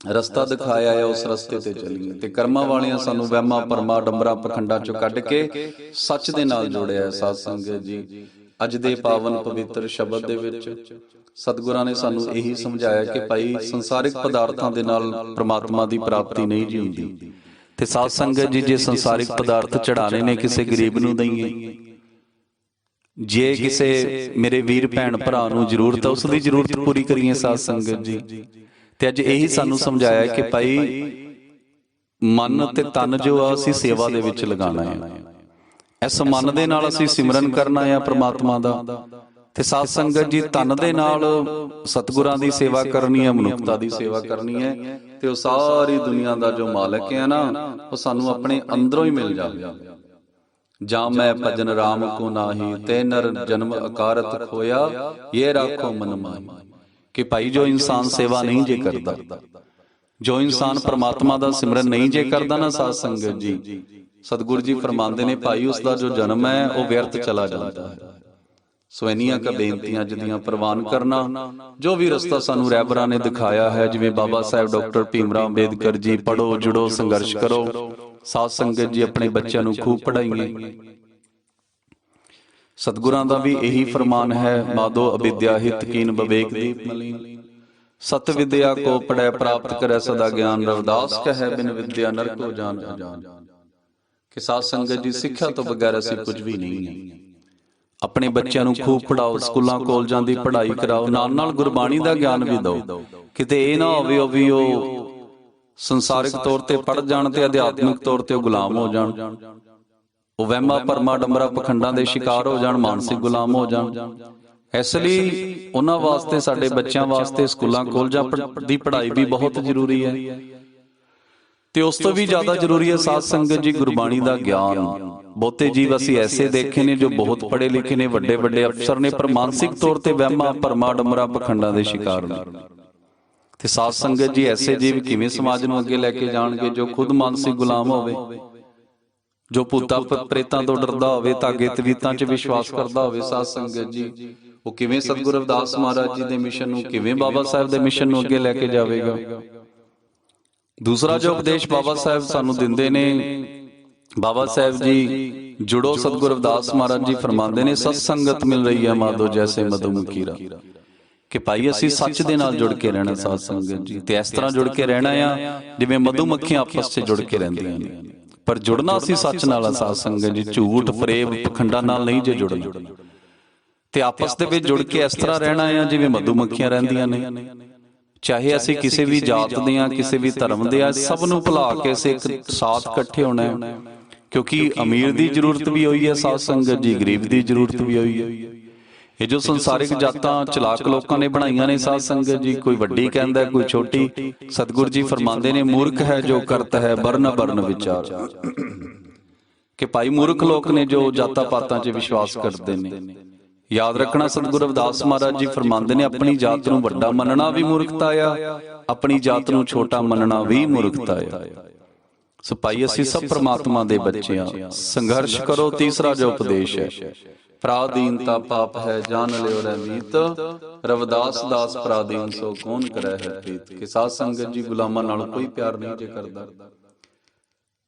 ਰਸਤਾ ਦਿਖਾਇਆ ਹੈ, ਉਸ ਰਸਤੇ ਤੇ ਚੱਲੀਏ। ਤੇ ਕਰਮਾਂ ਵਾਲਿਆਂ ਸਾਨੂੰ ਵਹਿਮਾਂ ਭਰਮਾਂ ਡੰਬਰਾਂ ਪਖੰਡਾਂ ਚੋਂ ਕੱਢ ਕੇ ਸੱਚ ਦੇ ਨਾਲ ਜੋੜਿਆ ਹੈ। ਸਾਧ ਸੰਗਤ ਜੀ, ਅੱਜ ਦੇ ਪਾਵਨ ਪਵਿੱਤਰ ਸ਼ਬਦ ਦੇ ਵਿੱਚ ਸਤਿਗੁਰਾਂ ਨੇ ਸਾਨੂੰ ਇਹੀ ਸਮਝਾਇਆ ਕਿ ਭਾਈ ਸੰਸਾਰਿਕ ਪਦਾਰਥਾਂ ਦੇ ਨਾਲ ਪ੍ਰਮਾਤਮਾ ਦੀ ਪ੍ਰਾਪਤੀ ਨਹੀਂ ਜੀ ਹੁੰਦੀ। ਤੇ ਸਾਧ ਸੰਗਤ ਜੀ, ਜੇ ਸੰਸਾਰਿਕ ਪਦਾਰਥ ਚੜਾਣੇ ਨੇ, ਕਿਸੇ ਗਰੀਬ ਨੂੰ ਦਈਏ। ਜੇ ਕਿਸੇ ਮੇਰੇ ਵੀਰ ਭੈਣ ਭਰਾ ਨੂੰ ਜ਼ਰੂਰਤ ਹੈ, ਉਸ ਦੀ ਜ਼ਰੂਰਤ ਪੂਰੀ ਕਰੀਏ। ਸਾਧ ਸੰਗਤ ਜੀ, ਤੇ ਅੱਜ ਇਹੀ ਸਾਨੂੰ ਸਮਝਾਇਆ ਕਿ ਭਾਈ ਮਨ ਤੇ ਤਨ ਜੋ ਆ ਅਸੀਂ ਸੇਵਾ ਦੇ ਵਿੱਚ ਲਗਾਉਣਾ ਹੈ। ਇਸ ਮਨ ਦੇ ਨਾਲ ਅਸੀਂ ਸਿਮਰਨ ਕਰਨਾ ਆ ਪ੍ਰਮਾਤਮਾ ਦਾ। ਤੇ ਸਾਧ ਸੰਗਤ ਜੀ, ਤਨ ਦੇ ਨਾਲ ਸਤਿਗੁਰਾਂ ਦੀ ਸੇਵਾ ਕਰਨੀ ਹੈ, ਮਨੁੱਖਤਾ ਦੀ ਸੇਵਾ ਕਰਨੀ ਹੈ, ਤੇ ਉਹ ਸਾਰੀ ਦੁਨੀਆ ਦਾ ਜੋ ਮਾਲਕ ਹੈ ਨਾ, ਉਹ ਸਾਨੂੰ ਆਪਣੇ ਅੰਦਰੋਂ ਹੀ ਮਿਲ ਜਾਵੇ। ਜਾਂ ਮੈਂ ਭਜਨ ਰਾਮ ਕੋ ਨਾਹੀ, ਤੇ ਨਰ ਜਨਮ ਅਕਾਰਤ ਖੋਇਆ, ਇਹ ਰਾਖੋ ਮਨ ਮਾਹੀ। ਕਿ ਭਾਈ ਜੋ ਇਨਸਾਨ ਸੇਵਾ ਨਹੀਂ ਜੇ ਕਰਦਾ, ਜੋ ਇਨਸਾਨ ਪ੍ਰਮਾਤਮਾ ਦਾ ਸਿਮਰਨ ਨਹੀਂ ਜੇ ਕਰਦਾ ਨਾ ਸਾਧ ਸੰਗਤ ਜੀ, ਸਤਿਗੁਰੂ ਜੀ ਫਰਮਾਉਂਦੇ ਨੇ ਭਾਈ ਉਸ ਦਾ ਜੋ ਜਨਮ ਹੈ ਉਹ ਵਿਅਰਥ ਚਲਾ ਜਾਂਦਾ ਹੈ। ਸੋ ਇੰਨੀਆਂ ਕ ਬੇਨਤੀਆਂ ਜਿਹਦੀਆਂ ਪ੍ਰਵਾਨ ਕਰਨਾ, ਜੋ ਵੀ ਰਸਤਾ ਸਾਨੂੰ ਰਹਿਬਰਾਂ ਨੇ ਦਿਖਾਇਆ ਹੈ, ਜਿਵੇਂ ਬਾਬਾ ਸਾਹਿਬ ਡਾਕਟਰ ਭੀਮ ਰਾਓ ਅੰਬੇਦਕਰ ਜੀ, ਪੜ੍ਹੋ ਜੁੜੋ ਸੰਘਰਸ਼ ਕਰੋ। ਸਾਧ ਸੰਗਤ ਜੀ, ਆਪਣੇ ਬੱਚਿਆਂ ਨੂੰ ਖੂਬ ਪੜ੍ਹਾਈਏ। ਸਤਿਗੁਰਾਂ ਦਾ ਵੀ ਇਹੀ ਫਰਮਾਨ ਹੈ, ਮਾਧੋ ਅਵਿਦਿਆ ਹਿਤ ਕੀਨ ਵਿਵੇਕ ਦੀਪ ਮਲੀਨ, ਸਤ ਵਿਦਿਆ ਕੋ ਪੜੈ ਪ੍ਰਾਪਤ ਕਰੈ ਸਦਾ ਗਿਆਨ, ਰਵਿਦਾਸ ਕਹੈ ਬਿਨ ਵਿਦਿਆ ਨਰਕੋ ਜਾਨ ਅਜਾਨ। ਕਿ ਸਾਧ ਸੰਗਤ ਜੀ, ਸਿੱਖਿਆ ਤੋਂ ਬਗੈਰ ਅਸੀਂ ਕੁਝ ਵੀ ਨਹੀਂ ਹੈ। ਆਪਣੇ ਬੱਚਿਆਂ ਨੂੰ ਖੂਬ ਪੜ੍ਹਾਓ, ਸਕੂਲਾਂ ਕਾਲਜਾਂ ਦੀ ਪੜ੍ਹਾਈ ਕਰਾਓ, ਨਾਲ ਨਾਲ ਗੁਰਬਾਣੀ ਦਾ ਗਿਆਨ ਵੀ ਦਿਓ। ਕਿਤੇ ਇਹ ਨਾ ਹੋਵੇ ਉਹ ਵੀ ਉਹ ਸੰਸਾਰਿਕ ਤੌਰ ਤੇ ਪੜ੍ਹ ਜਾਣ ਤੇ ਅਧਿਆਤਮਿਕ ਤੌਰ ਤੇ ਉਹ ਗੁਲਾਮ ਹੋ ਜਾਣ, ਉਹ ਵਹਿਮਾਂ ਭਰਮਾਂ ਡੰਬਰਾਂ ਪਖੰਡਾਂ ਦੇ ਸ਼ਿਕਾਰ ਹੋ ਜਾਣ, ਮਾਨਸਿਕ ਗੁਲਾਮ ਹੋ ਜਾਣ। ਇਸ ਲਈ ਉਹਨਾਂ ਵਾਸਤੇ, ਸਾਡੇ ਬੱਚਿਆਂ ਵਾਸਤੇ ਸਕੂਲਾਂ ਕਾਲਜਾਂ ਦੀ ਪੜ੍ਹਾਈ ਵੀ ਬਹੁਤ ਜ਼ਰੂਰੀ ਹੈ। ਤੇ ਉਸ ਤੋਂ ਵੀ ਜ਼ਿਆਦਾ ਜ਼ਰੂਰੀ ਹੈ ਸਾਧ ਸੰਗਤ ਜੀ, ਗੁਰਬਾਣੀ ਦਾ ਗਿਆਨ। ਬਹੁਤੇ ਜੀਵ ਅਸੀਂ ਐਸੇ ਦੇਖੇ ਨੇ ਜੋ ਬਹੁਤ ਪੜ੍ਹੇ ਲਿਖੇ ਨੇ, ਵੱਡੇ ਵੱਡੇ ਅਫਸਰ ਨੇ, ਪਰ ਮਾਨਸਿਕ ਤੌਰ ਤੇ ਵਹਿਮਾਂ ਭਰਮਾਂ ਡੰਬਰਾਂ ਪਖੰਡਾਂ ਦੇ ਸ਼ਿਕਾਰ ਨੇ। ਤੇ ਸਾਧ ਸੰਗਤ ਜੀ, ਐਸੇ ਜੀਵ ਕਿਵੇਂ ਸਮਾਜ ਨੂੰ ਅੱਗੇ ਲੈ ਕੇ ਜਾਣਗੇ? ਜੋ ਖੁਦ ਮਾਨਸਿਕ ਗੁਲਾਮ ਹੋਵੇ, ਜੋ ਭੂਤਾਂ ਪ੍ਰੇਤਾਂ ਤੋਂ ਡਰਦਾ ਹੋਵੇ, ਧਾਗੇ ਤਵੀਤਾਂ 'ਚ ਵਿਸ਼ਵਾਸ ਕਰਦਾ ਹੋਵੇ। ਸਾਧ ਸੰਗਤ ਜੀ, ਉਹ ਕਿਵੇਂ ਸਤਿਗੁਰੂ ਰਵਿਦਾਸ ਮਹਾਰਾਜ ਜੀ ਦੇ ਮਿਸ਼ਨ ਨੂੰ, ਕਿਵੇਂ ਬਾਬਾ ਸਾਹਿਬ ਦੇ ਮਿਸ਼ਨ ਨੂੰ ਅੱਗੇ ਲੈ ਕੇ ਜਾਵੇਗਾ? ਦੂਸਰਾ ਜੋ ਉਪਦੇਸ਼ ਬਾਬਾ ਸਾਹਿਬ ਸਾਨੂੰ ਦਿੰਦੇ ਨੇ, ਬਾਬਾ ਸਾਹਿਬ ਜੀ ਜੁੜੋ ਸਤਿਗੁਰੂ ਰਵਿਦਾਸ ਮਹਾਰਾਜ ਜੀ ਫਰਮਾਉਂਦੇ ਨੇ, ਸਤ ਸੰਗਤ ਮਿਲ ਰਹੀ ਹੈ ਮਾਧੋ ਜੈਸੇ ਮਧੂਮੱਖੀ ਰਾ। ਕਿ ਭਾਈ ਅਸੀਂ ਸੱਚ ਦੇ ਨਾਲ ਜੁੜ ਕੇ ਰਹਿਣਾ ਸਾਧ ਸੰਗਤ ਜੀ, ਤੇ ਇਸ ਤਰ੍ਹਾਂ ਜੁੜ ਕੇ ਰਹਿਣਾ ਆ ਜਿਵੇਂ ਮਧੂਮੱਖੀਆਂ ਆਪਸ 'ਚ ਜੁੜ ਕੇ ਰਹਿੰਦੀਆਂ ਨੇ। ਪਰ ਜੁੜਨਾ ਅਸੀਂ ਸੱਚ ਨਾਲ ਆ ਸਾਧ ਸੰਗਤ ਜੀ, ਝੂਠ ਫਰੇਬ ਪਖੰਡਾਂ ਨਾਲ ਨਹੀਂ ਜੇ ਜੁੜਨਾ। ਤੇ ਆਪਸ ਦੇ ਵਿੱਚ ਜੁੜ ਕੇ ਇਸ ਤਰ੍ਹਾਂ ਰਹਿਣਾ ਆ ਜਿਵੇਂ ਮਧੂਮੱਖੀਆਂ ਰਹਿੰਦੀਆਂ ਨੇ। ਚਾਹੇ ਅਸੀਂ ਕਿਸੇ ਵੀ ਜਾਤ ਦੇ ਆ, ਕਿਸੇ ਵੀ ਧਰਮ ਦੇ ਆ, ਸਭ ਨੂੰ ਭੁਲਾ ਕੇ ਅਸੀਂ ਇੱਕ ਸਾਥ ਇਕੱਠੇ ਹੋਣਾ ਹੈ। ਕਿਉਂਕਿ ਅਮੀਰ ਦੀ ਜ਼ਰੂਰਤ ਵੀ ਹੋਈ ਹੈ ਸਾਧ ਸੰਗਤ ਜੀ, ਗਰੀਬ ਦੀ ਜ਼ਰੂਰਤ ਵੀ ਹੋਈ ਹੈ। ਇਹ ਜੋ ਸੰਸਾਰਿਕ ਜਾਤਾਂ ਚਲਾਕ ਲੋਕਾਂ ਨੇ ਬਣਾਈਆਂ ਨੇ ਸਾਧ ਸੰਗਤ ਜੀ, ਕੋਈ ਵੱਡੀ ਕਹਿੰਦਾ, ਕੋਈ ਛੋਟੀ। ਸਤਿਗੁਰੂ ਜੀ ਫਰਮਾਉਂਦੇ ਨੇ, ਮੂਰਖ ਹੈ ਜੋ ਕਰਤ ਹੈ ਬਰਨ ਬਰਨ ਵਿਚਾਰ। ਕਿ ਭਾਈ ਮੂਰਖ ਲੋਕ ਨੇ ਜੋ ਜਾਤਾਂ ਪਾਤਾਂ 'ਚ ਵਿਸ਼ਵਾਸ ਕਰਦੇ ਨੇ। ਯਾਦ ਰੱਖਣਾ, ਸਤਿਗੁਰੂ ਰਵਿਦਾਸ ਮਹਾਰਾਜ ਜੀ ਫਰਮਾਉਂਦੇ ਨੇ, ਆਪਣੀ ਜਾਤ ਨੂੰ ਵੱਡਾ ਮੰਨਣਾ ਵੀ ਮੂਰਖਤਾ ਆ, ਆਪਣੀ ਜਾਤ ਨੂੰ ਛੋਟਾ ਮੰਨਣਾ ਵੀ ਮੂਰਖਤਾ ਆ। ਸੋ ਭਾਈ ਅਸੀਂ ਸਭ ਪ੍ਰਮਾਤਮਾ ਦੇ ਬੱਚੇ ਆ, ਸੰਘਰਸ਼ ਕਰੋ। ਤੀਸਰਾ ਜੋ ਉਪਦੇਸ਼ ਹੈ, ਪ੍ਰਾਦੀਨਤਾ ਪਾਪ ਹੈ ਜਾਣ ਲਿਓ ਰਹਿ ਮੀਤ, ਰਵਿਦਾਸ ਦਾਸ ਪ੍ਰਾਦੀਨ ਸੋ ਕੌਣ ਕਰੈ ਹੈ ਪ੍ਰੀਤ। ਕਿ ਸਾਧ ਸੰਗਤ ਜੀ, ਗੁਲਾਮਾਂ ਨਾਲ ਕੋਈ ਪਿਆਰ ਨਹੀਂ ਜੇ ਕਰਦਾ।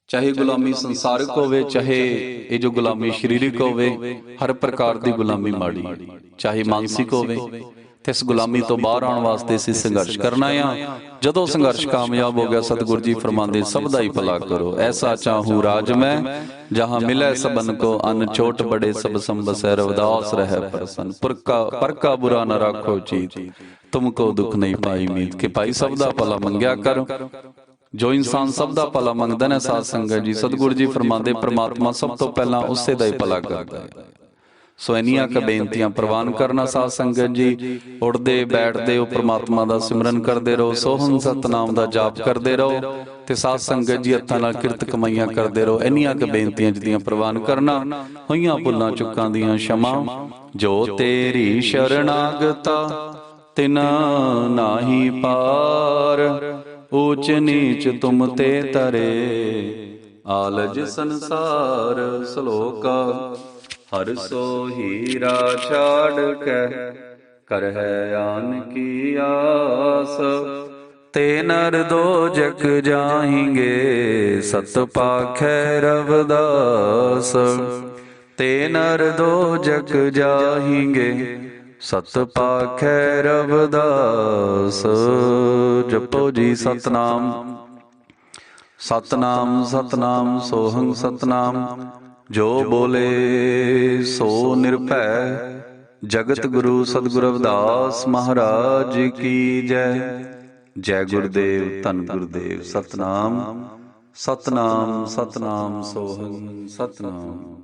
ਚਾਹੇ ਗੁਲਾਮੀ ਸੰਸਾਰਿਕ ਹੋਵੇ, ਚਾਹੇ ਇਹ ਜੋ ਗੁਲਾਮੀ ਸਰੀਰਕ ਹੋਵੇ, ਹਰ ਪ੍ਰਕਾਰ ਦੀ ਗੁਲਾਮੀ ਮਾੜੀ, ਚਾਹੇ ਮਾਨਸਿਕ ਹੋਵੇ। ਤੇ ਇਸ ਗੁਲਾਮੀ ਤੋਂ ਬਾਹਰ ਆਉਣ ਵਾਸਤੇ ਅਸੀਂ ਸੰਘਰਸ਼ ਕਰਨਾ ਆ। ਜਦੋਂ ਸੰਘਰਸ਼ ਕਾਮਯਾਬ ਹੋ ਗਿਆ, ਸਤਿਗੁਰੂ ਜੀ ਫਰਮਾਉਂਦੇ, ਸਭ ਦਾ ਹੀ ਭਲਾ ਕਰੋ। ਐਸਾ ਚਾਹੂੰ ਰਾਜ ਮੈਂ, ਜਹਾਂ ਮਿਲੇ ਸਬਨ ਕੋ ਅਨ, ਛੋਟ ਬੜੇ ਸਭ ਸੰਬਸੈ, ਰਵਿਦਾਸ ਰਹਿ ਪ੍ਰਸੰਨ। ਪਰ ਕਾ ਬੁਰਾ ਨਾ ਰਾਖੋ ਚੀਤ, ਤੁਮ ਕੋ ਦੁੱਖ ਨਹੀਂ ਪਾਈ ਮੀਤ। ਕਿ ਭਾਈ ਸਭ ਦਾ ਭਲਾ ਮੰਗਿਆ ਕਰ। ਜੋ ਇਨਸਾਨ ਸਭ ਦਾ ਭਲਾ ਮੰਗਦਾ ਨਾ ਸਾਧ ਸੰਗਤ ਜੀ, ਸਤਿਗੁਰੂ ਜੀ ਫਰਮਾਉਂਦੇ, ਪ੍ਰਮਾਤਮਾ ਸਭ ਤੋਂ ਪਹਿਲਾਂ ਉਸੇ ਦਾ ਹੀ ਭਲਾ ਕਰਦਾ ਹੈ। ਸੋ ਇੰਨੀਆਂ ਕ ਬੇਨਤੀਆਂ ਪ੍ਰਵਾਨ ਕਰਨਾ ਸਾਧ ਸੰਗਤ ਜੀ। ਉੱਠਦੇ ਬੈਠਦੇ ਉਹ ਪ੍ਰਮਾਤਮਾ ਦਾ ਸਿਮਰਨ ਕਰਦੇ ਰਹੋ, ਸੋਹਣ ਸਤਨਾਮ ਦਾ ਜਾਪ ਕਰਦੇ ਰਹੋ। ਤੇ ਸਾਧ ਸੰਗਤ ਜੀ, ਹੱਥਾਂ ਨਾਲ ਕਿਰਤ ਕਮਾਈਆਂ ਕਰਦੇ ਰਹੋ। ਇੰਨੀਆਂ ਕ ਬੇਨਤੀਆਂ ਜਿਹਦੀਆਂ ਪ੍ਰਵਾਨ ਕਰਨਾ, ਹੋਈਆਂ ਭੁੱਲਾਂ ਚੁੱਕਾਂ ਦੀਆਂ क्षमा। ਜੋ ਤੇਰੀ ਸ਼ਰਨਾਗਤਾ ਤਿਨ ਨਾਹੀ ਪਾਰ, ਊਚ ਨੀਚ ਤੁਮ ਤੇ ਤਰੇ, ਆਲਜ ਸੰਸਾਰ। ਸ਼ਲੋਕ ਹਰ ਸੋ ਹੀਰਾ ਛਾੜ ਕੇ, ਕਰਹਿ ਆਨ ਕੀ ਆਸ, ਤੇ ਨਰ ਦੋਜਕ ਜਾਹਿੰਗੇ, ਸਤ ਪਾਖੈ ਰਵਿਦਾਸ। ਤੇ ਨਰ ਦੋਜਕ ਜਾਹਿੰਗੇ, ਸਤ ਪਾਖੈ ਰਵਿਦਾਸ। ਜਪੋ ਜੀ ਸਤਨਾਮ ਸਤਨਾਮ ਸਤਨਾਮ ਸੋਹੰ ਸਤਨਾਮ। ਜੋ ਬੋਲੇ ਸੋ ਨਿਰਭੈ, ਜਗਤ ਗੁਰੂ ਸਤਿਗੁਰੂ ਰਵਿਦਾਸ ਮਹਾਰਾਜ ਕੀ ਜੈ। ਜੈ ਗੁਰਦੇਵ ਧੰਨ ਗੁਰਦੇਵ। ਸਤਨਾਮ ਸਤਨਾਮ ਸਤਨਾਮ ਸੋਹੰ ਸਤਨਾਮ।